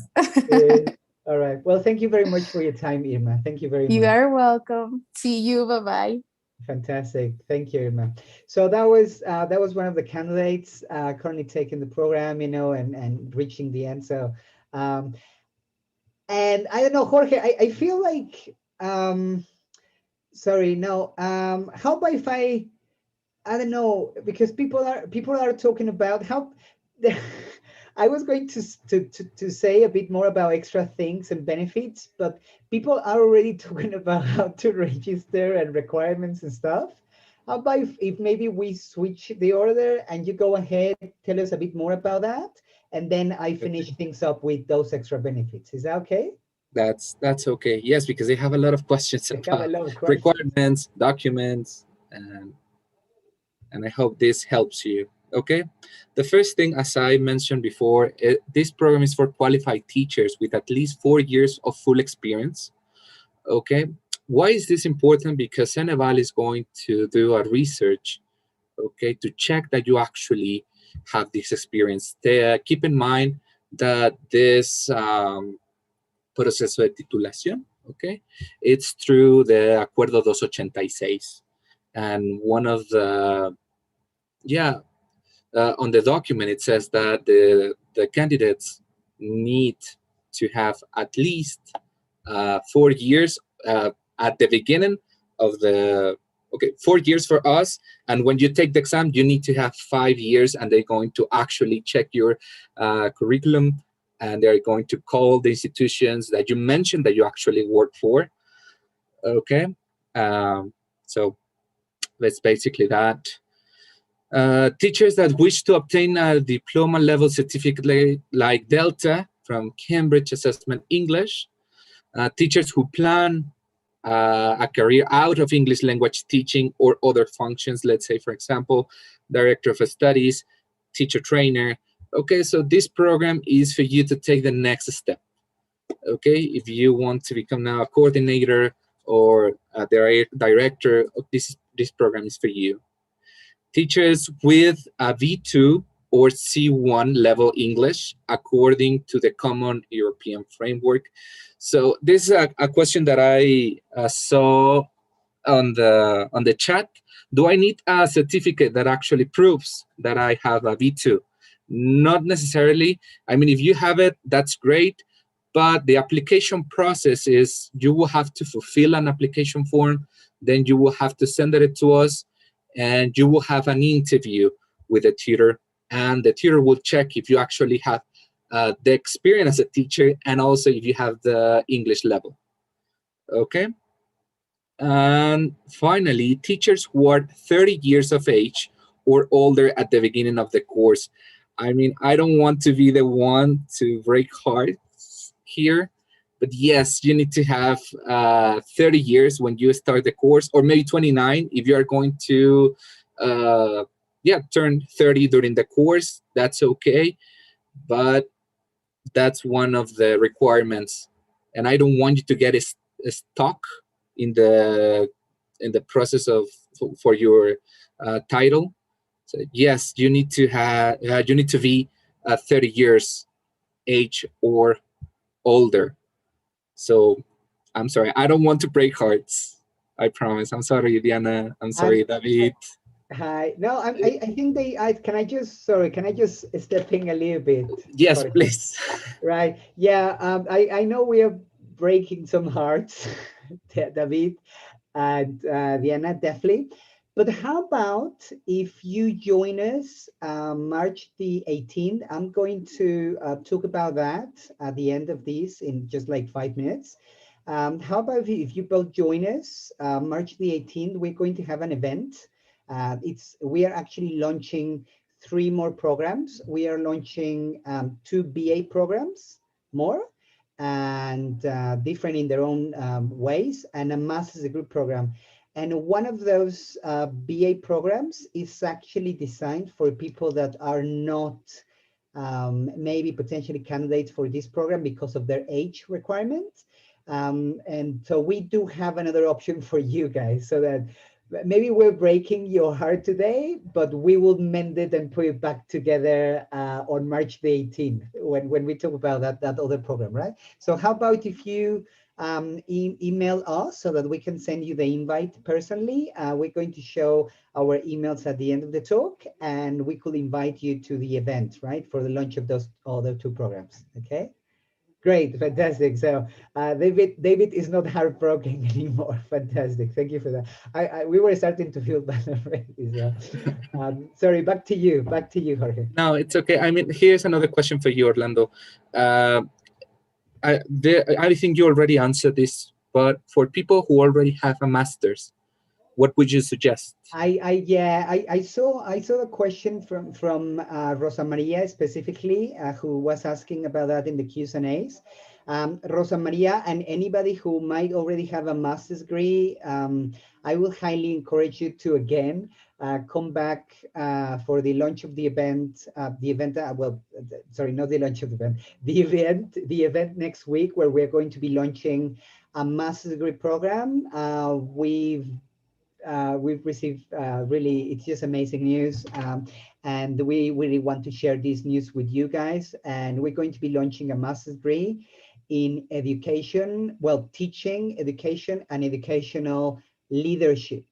All right. Well, thank you very much for your time, Irma. Thank you very much. You are welcome. See you. Bye-bye. Fantastic. Thank you, Irma. So that was one of the candidates currently taking the program, and reaching the end. So and I don't know, Jorge, I feel like, sorry, no, how about if I don't know, because people are talking about how, I was going to say a bit more about extra things and benefits, but people are already talking about how to register and requirements and stuff. How about if maybe we switch the order and you go ahead, tell us a bit more about that, and then I finish things up with those extra benefits. Is that okay? That's okay. Yes, because they have a lot of questions about requirements, documents, and I hope this helps you. Okay. The first thing, as I mentioned before, this program is for qualified teachers with at least 4 years of full experience. Okay. Why is this important? Because Ceneval is going to do a research, okay, to check that you actually have this experience. Keep in mind that this proceso de titulación, okay, it's through the Acuerdo 286. And one of the, on the document, it says that the candidates need to have at least 4 years at the beginning of the, 4 years for us. And when you take the exam, you need to have 5 years, and they're going to actually check your curriculum, and they're going to call the institutions that you mentioned that you actually work for. Okay. So that's basically that. Teachers that wish to obtain a diploma level certificate like Delta from Cambridge Assessment English, teachers who plan a career out of English language teaching or other functions, let's say, for example, director of studies, teacher trainer. Okay, so this program is for you to take the next step. Okay, if you want to become now a coordinator or a director, this program is for you. Teachers with a V2 or C1 level English according to the Common European Framework. So this is a question that I saw on the chat. Do I need a certificate that actually proves that I have a V2? Not necessarily. I mean, if you have it, that's great. But the application process is you will have to fulfill an application form. Then you will have to send it to us, and you will have an interview with a tutor, and the tutor will check if you actually have the experience as a teacher, and also if you have the English level. Okay. And finally, teachers who are 30 years of age or older at the beginning of the course. I mean, I don't want to be the one to break hearts here, but yes, you need to have 30 years when you start the course, or maybe 29 if you are going to turn 30 during the course. That's okay, but that's one of the requirements, and I don't want you to get stuck in the process of for your title. So yes, you need to have you need to be 30 years age or older. So I'm sorry, I don't want to break hearts. I promise. I'm sorry, Diana. I'm sorry, David. Hi. No, I think can I just step in a little bit? Yes, Jorge? please. Right. Yeah. I know we are breaking some hearts, David and Diana, definitely. But how about if you join us March the 18th? I'm going to talk about that at the end of this in just like 5 minutes. How about if you both join us March the 18th? We're going to have an event. We are actually launching 3 more programs. We are launching 2 BA programs more, and different in their own ways, and a master's degree program. And one of those BA programs is actually designed for people that are not maybe potentially candidates for this program because of their age requirements. And so we do have another option for you guys, so that maybe we're breaking your heart today, but we will mend it and put it back together on March the 18th when we talk about that other program, right? So how about if you email us so that we can send you the invite personally? We're going to show our emails at the end of the talk, and we could invite you to the event, right, for the launch of those other 2 programs, okay? Great, fantastic. So David is not heartbroken anymore. Fantastic, thank you for that. We were starting to feel bad already. So, sorry, back to you, Jorge. No, it's okay. I mean, here's another question for you, Orlando. I think you already answered this, but for people who already have a master's, what would you suggest? I saw the question from Rosa Maria specifically, who was asking about that in the Q&As. Rosa Maria, and anybody who might already have a master's degree, I will highly encourage you to again come back for the launch of the event. Sorry, not the launch of the event. The event next week, where we're going to be launching a master's degree program. We've received really, it's just amazing news, and we really want to share this news with you guys. And we're going to be launching a master's degree in education, teaching, education, and educational leadership.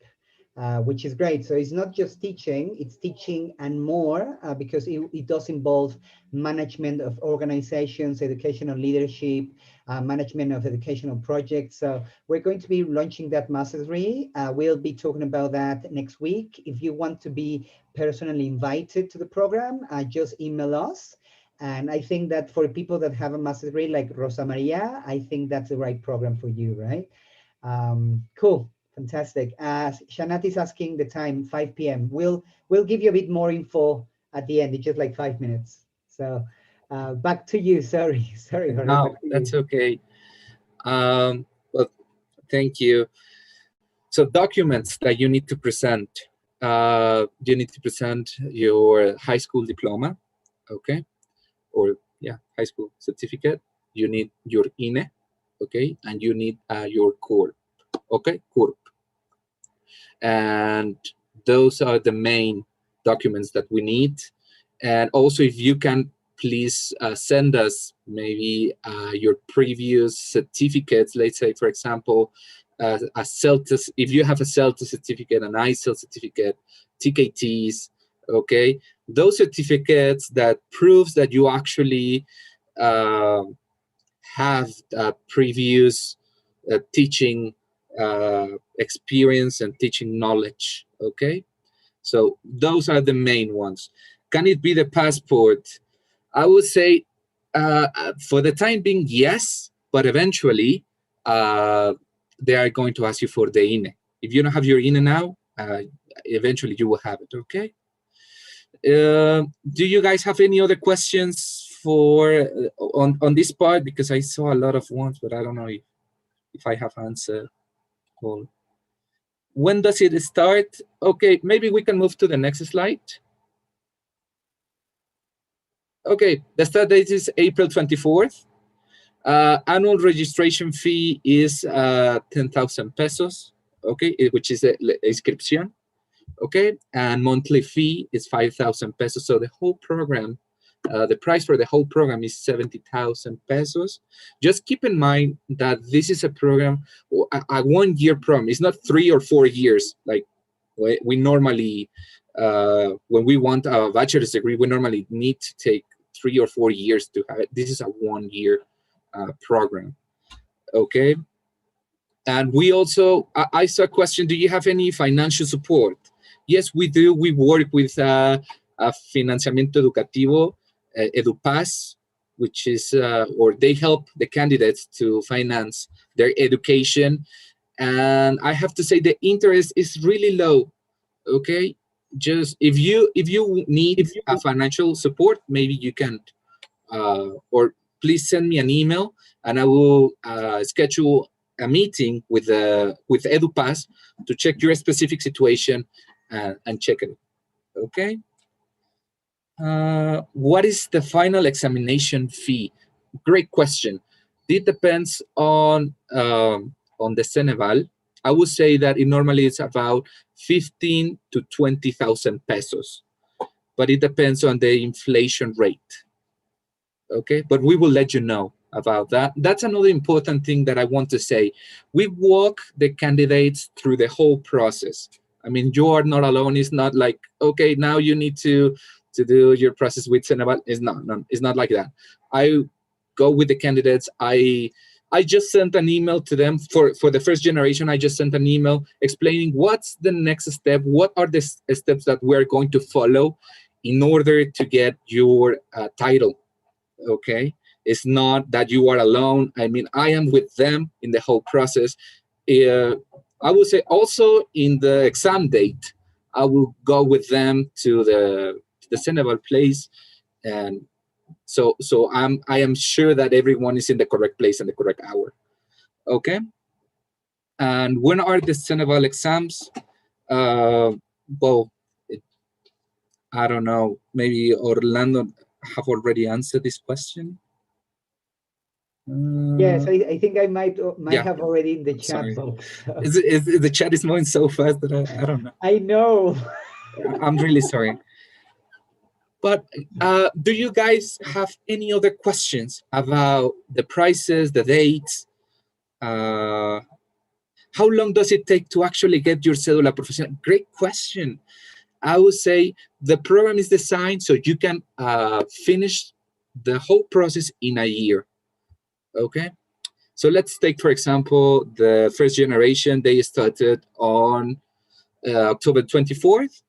which is great. So it's not just teaching, it's teaching and more, because it does involve management of organizations, educational leadership, management of educational projects. So we're going to be launching that mastery. We'll be talking about that next week. If you want to be personally invited to the program, just email us. And I think that for people that have a master's degree like Rosa Maria, I think that's the right program for you, right? Cool. Fantastic. Shanat is asking the time, 5 p.m. We'll give you a bit more info at the end. It's just like 5 minutes. So back to you. Sorry, Jorge, No, back to that's you. okay. Well, thank you. So documents that you need to present. You need to present your high school diploma, okay? Or yeah, high school certificate. You need your INE, okay? And you need your CURP, okay? CURP. And those are the main documents that we need. And also, if you can please send us maybe your previous certificates. Let's say, for example, a CELTA, if you have a CELTA certificate, an ISIL certificate, TKTs, okay? Those certificates that proves that you actually have previous teaching experience and teaching knowledge, okay? So those are the main ones. Can it be the passport? I would say for the time being, yes, but eventually they are going to ask you for the INE. If you don't have your INE now, eventually you will have it, okay? Do you guys have any other questions for on this part? Because I saw a lot of ones, but I don't know if I have answered all. When does it start? Okay, maybe we can move to the next slide. Okay, the start date is April 24th. Annual registration fee is 10,000 pesos, okay, which is a inscription, okay, and monthly fee is 5,000 pesos. So the whole program, the price for the whole program is 70,000 pesos. Just keep in mind that this is a program, a 1 year program. It's not 3 or 4 years like we normally, when we want a bachelor's degree, we normally need to take 3 or 4 years to have it. This is a 1 year program, okay? And we also, I saw a question, do you have any financial support? Yes, we do. We work with a Financiamiento Educativo, EduPaz, which is, or they help the candidates to finance their education. And I have to say the interest is really low, okay? Just if you need a financial support, maybe you can, or please send me an email and I will schedule a meeting with EduPaz to check your specific situation and check it, okay? What is the final examination fee? Great question. It depends on the Ceneval. I would say that it normally is about 15 to 20,000 pesos, but it depends on the inflation rate. Okay, but we will let you know about that. That's another important thing that I want to say. We walk the candidates through the whole process. I mean, you are not alone. It's not like, okay, now you need to do your process with Ceneval. It's not like that. I go with the candidates. I just sent an email to them for the first generation. I just sent an email explaining what's the next step, what are the steps that we're going to follow in order to get your title. Okay, it's not that you are alone. I mean, I am with them in the whole process. I would say also in the exam date, I will go with them to the Ceneval place, and so I am sure that everyone is in the correct place and the correct hour. Okay, and when are the Ceneval exams? Well, I don't know. Maybe Orlando have already answered this question. Yes, I think I might yeah, have already in the chat sorry. box. So. The chat is moving so fast that I don't know. I know. I'm really sorry. But do you guys have any other questions about the prices, the dates? How long does it take to actually get your cédula profesional? Great question. I would say the program is designed so you can finish the whole process in a year, okay? So let's take, for example, the first generation. They started on October 24th,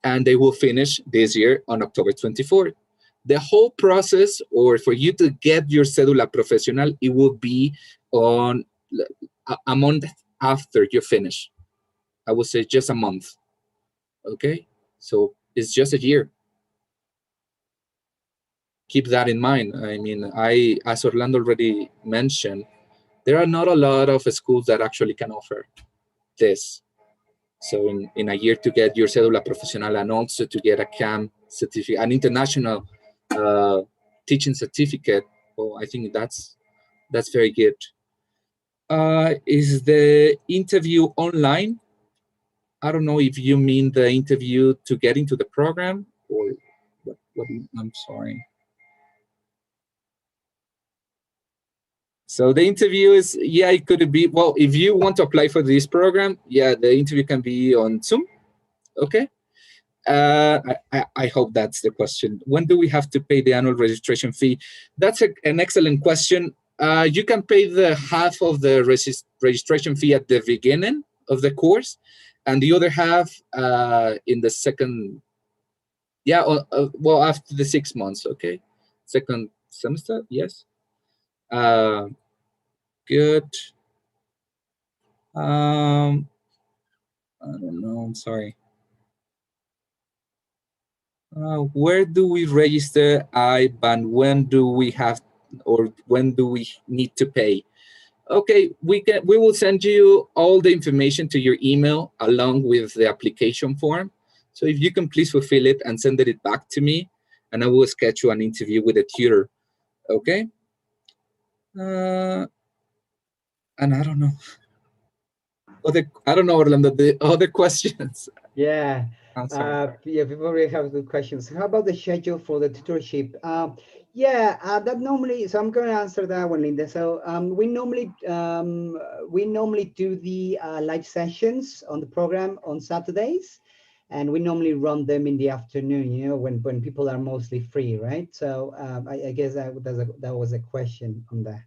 and they will finish this year on October 24th. The whole process, or for you to get your cédula profesional, it will be on a month after you finish. I would say just a month, okay? So it's just a year. Keep that in mind. I mean, as Orlando already mentioned, there are not a lot of schools that actually can offer this. So in a year to get your cédula profesional and also to get a CAM certificate, an international teaching certificate, well, I think that's very good. Is the interview online? I don't know if you mean the interview to get into the program, or what I'm sorry. So the interview is, yeah, it could be, well, if you want to apply for this program, yeah, the interview can be on Zoom, okay? I hope that's the question. When do we have to pay the annual registration fee? That's an excellent question. You can pay the half of the registration fee at the beginning of the course, and the other half in the second, yeah, well, after the 6 months, okay? Second semester, yes. Good. I don't know, I'm sorry. Where do we register IBAN? When do we have, or when do we need to pay? Okay, we will send you all the information to your email along with the application form. So if you can please fulfill it and send it back to me, and I will schedule an interview with a tutor. Okay. And I don't know. I don't know, Orlando, the other questions. Yeah. Yeah, people really have good questions. How about the schedule for the tutorship? That normally, so I'm going to answer that one, Linda. So we normally do the live sessions on the program on Saturdays, and we normally run them in the afternoon, you know, when people are mostly free, right? So I guess that was a question on that.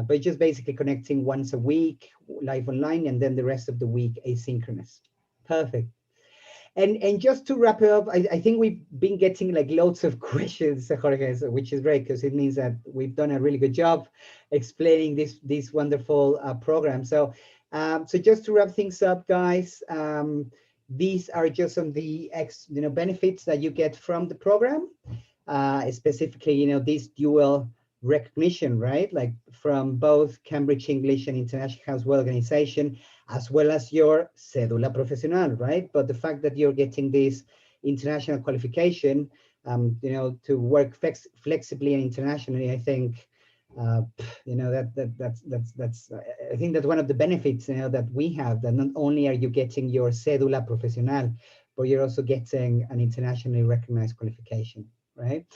But just basically connecting once a week live online, and then the rest of the week asynchronous. Perfect. And just to wrap it up, I think we've been getting like loads of questions, Jorge, which is great because it means that we've done a really good job explaining this wonderful program. So just to wrap things up, guys, these are just some of the benefits that you get from the program, specifically, this dual recognition, right? Like from both Cambridge English and International House Web Organization, as well as your cédula profesional, right? But the fact that you're getting this international qualification, to work flexibly and internationally, I think, that's I think that's one of the benefits, that we have, that not only are you getting your cédula profesional, but you're also getting an internationally recognized qualification, right?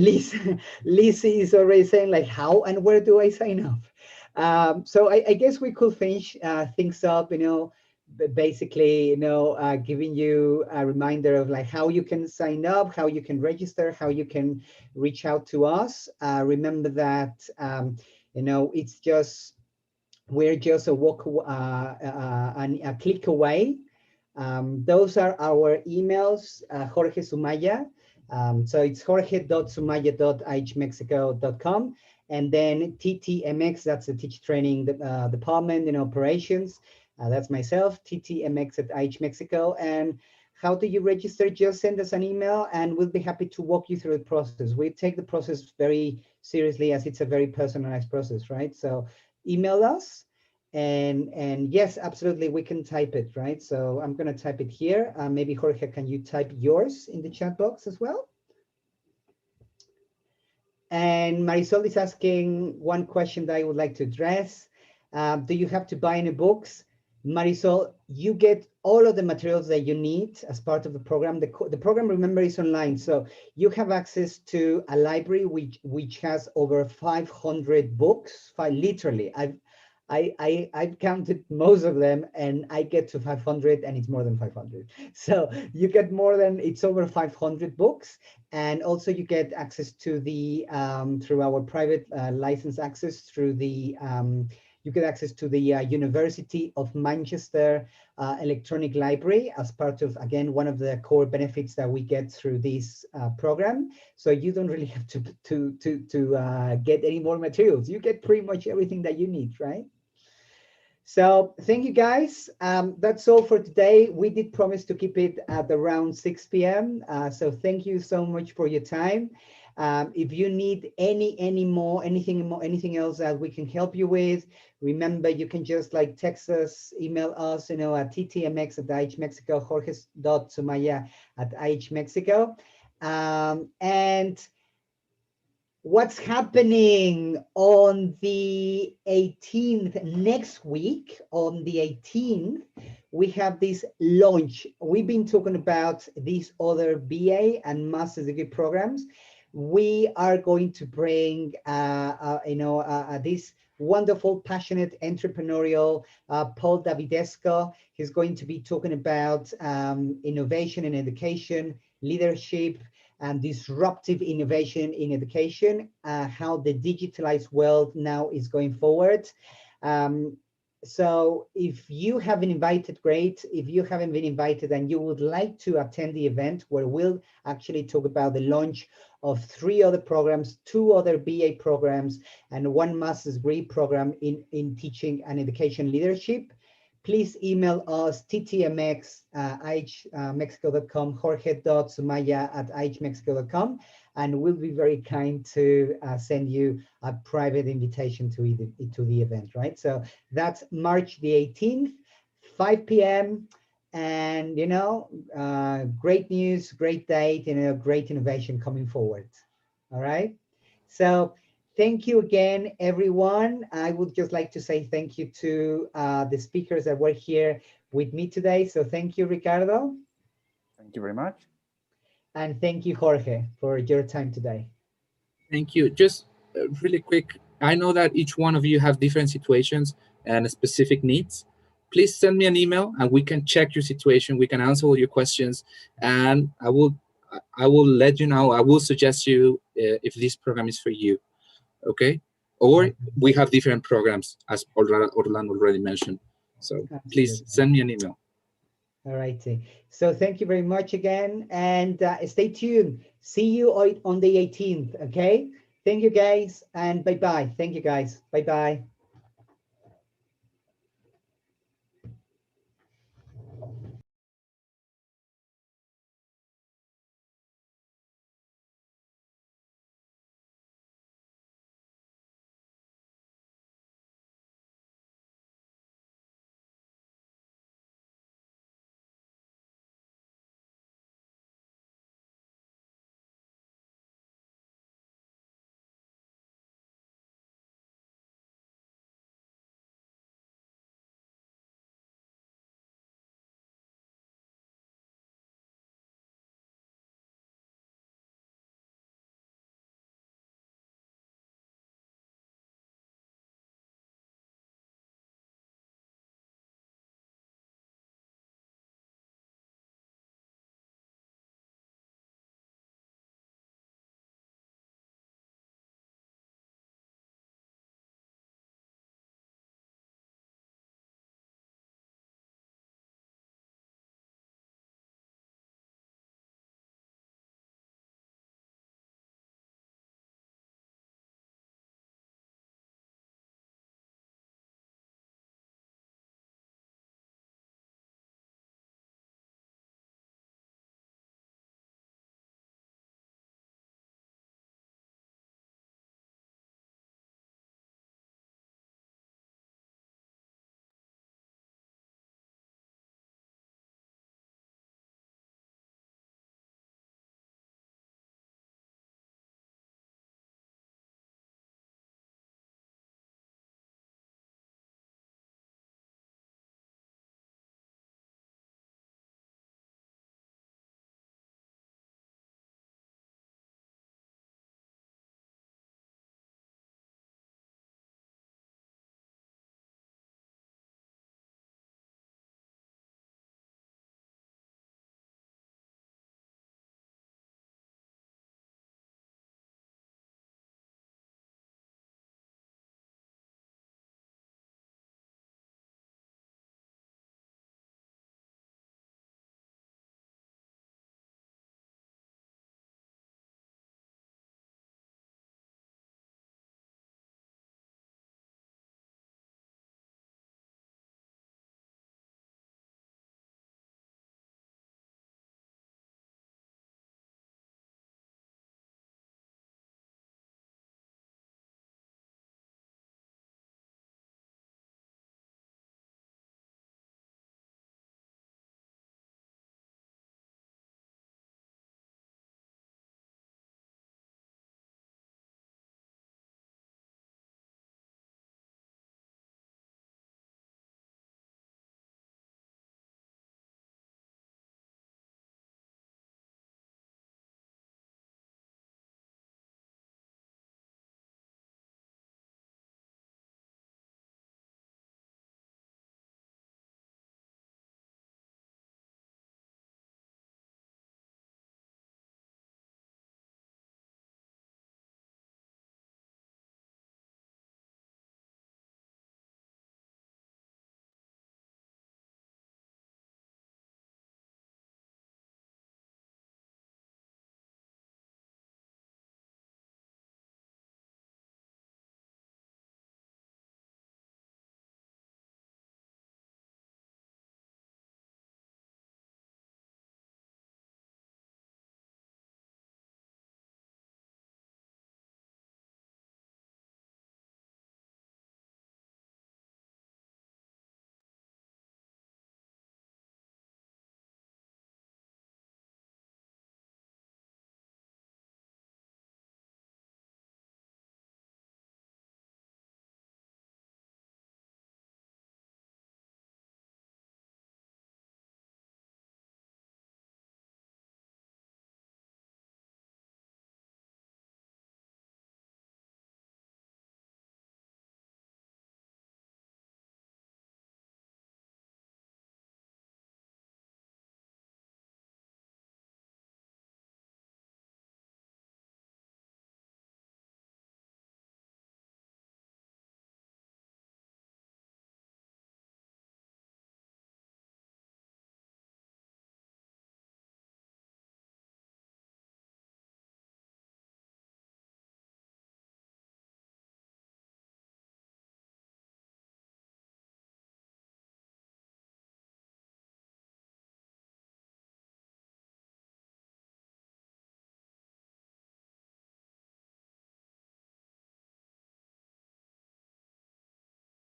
Lisa is already saying like, how and where do I sign up? So I guess we could finish things up, basically, giving you a reminder of like how you can sign up, how you can register, how you can reach out to us. Remember that, it's just, we're just a click away. Those are our emails, Jorge Sumaya. So it's jorge.sumaya.ihmexico.com, and then TTMX, that's the Teach Training Department in Operations. That's myself, TTMX at ihmexico. And how do you register? Just send us an email and we'll be happy to walk you through the process. We take the process very seriously as it's a very personalized process, right? So email us. And yes, absolutely, we can type it, right? So I'm going to type it here. Maybe Jorge, can you type yours in the chat box as well? And Marisol is asking one question that I would like to address. Do you have to buy any books? Marisol, you get all of the materials that you need as part of the program. The program, remember, is online. So you have access to a library which has over 500 books, literally. I've counted most of them, and I get to 500, and it's more than 500. So you get more than, it's over 500 books. And also you get access to the, through our private license access through the, you get access to the University of Manchester electronic library as part of, again, one of the core benefits that we get through this program. So you don't really have to get any more materials. You get pretty much everything that you need, right? So thank you, guys. That's all for today. We did promise to keep it at around 6 p.m. So thank you so much for your time. If you need anything else that we can help you with, remember, you can just like text us, email us, at ttmx@ihmexico, jorge.sumaya@ihmexico. And what's happening on the 18th, next week, on the 18th, we have this launch. We've been talking about these other BA and master's degree programs. We are going to bring, this wonderful, passionate, entrepreneurial Paul Davidesco. He's going to be talking about innovation in education, leadership, and disruptive innovation in education, how the digitalized world now is going forward. So if you have been invited, great. If you haven't been invited and you would like to attend the event, where we'll actually talk about the launch of 3 other programs, 2 other BA programs, and 1 master's degree program in teaching and education leadership, please email us, ttmx@ihmexico.com, jorge.sumaya@ihmexico.com, and we'll be very kind to send you a private invitation to the event, right? So that's March the 18th, 5 p.m. And, great news, great date, great innovation coming forward. All right. So thank you again, everyone. I would just like to say thank you to the speakers that were here with me today. So thank you, Ricardo. Thank you very much. And thank you, Jorge, for your time today. Thank you. Just really quick, I know that each one of you have different situations and specific needs. Please send me an email and we can check your situation. We can answer all your questions, and I will let you know. I will suggest you if this program is for you. Okay? Or we have different programs, as Orlando already mentioned. So please send me an email. All righty. So thank you very much again, and stay tuned. See you on the 18th, okay? Thank you, guys, and bye-bye. Thank you, guys. Bye-bye.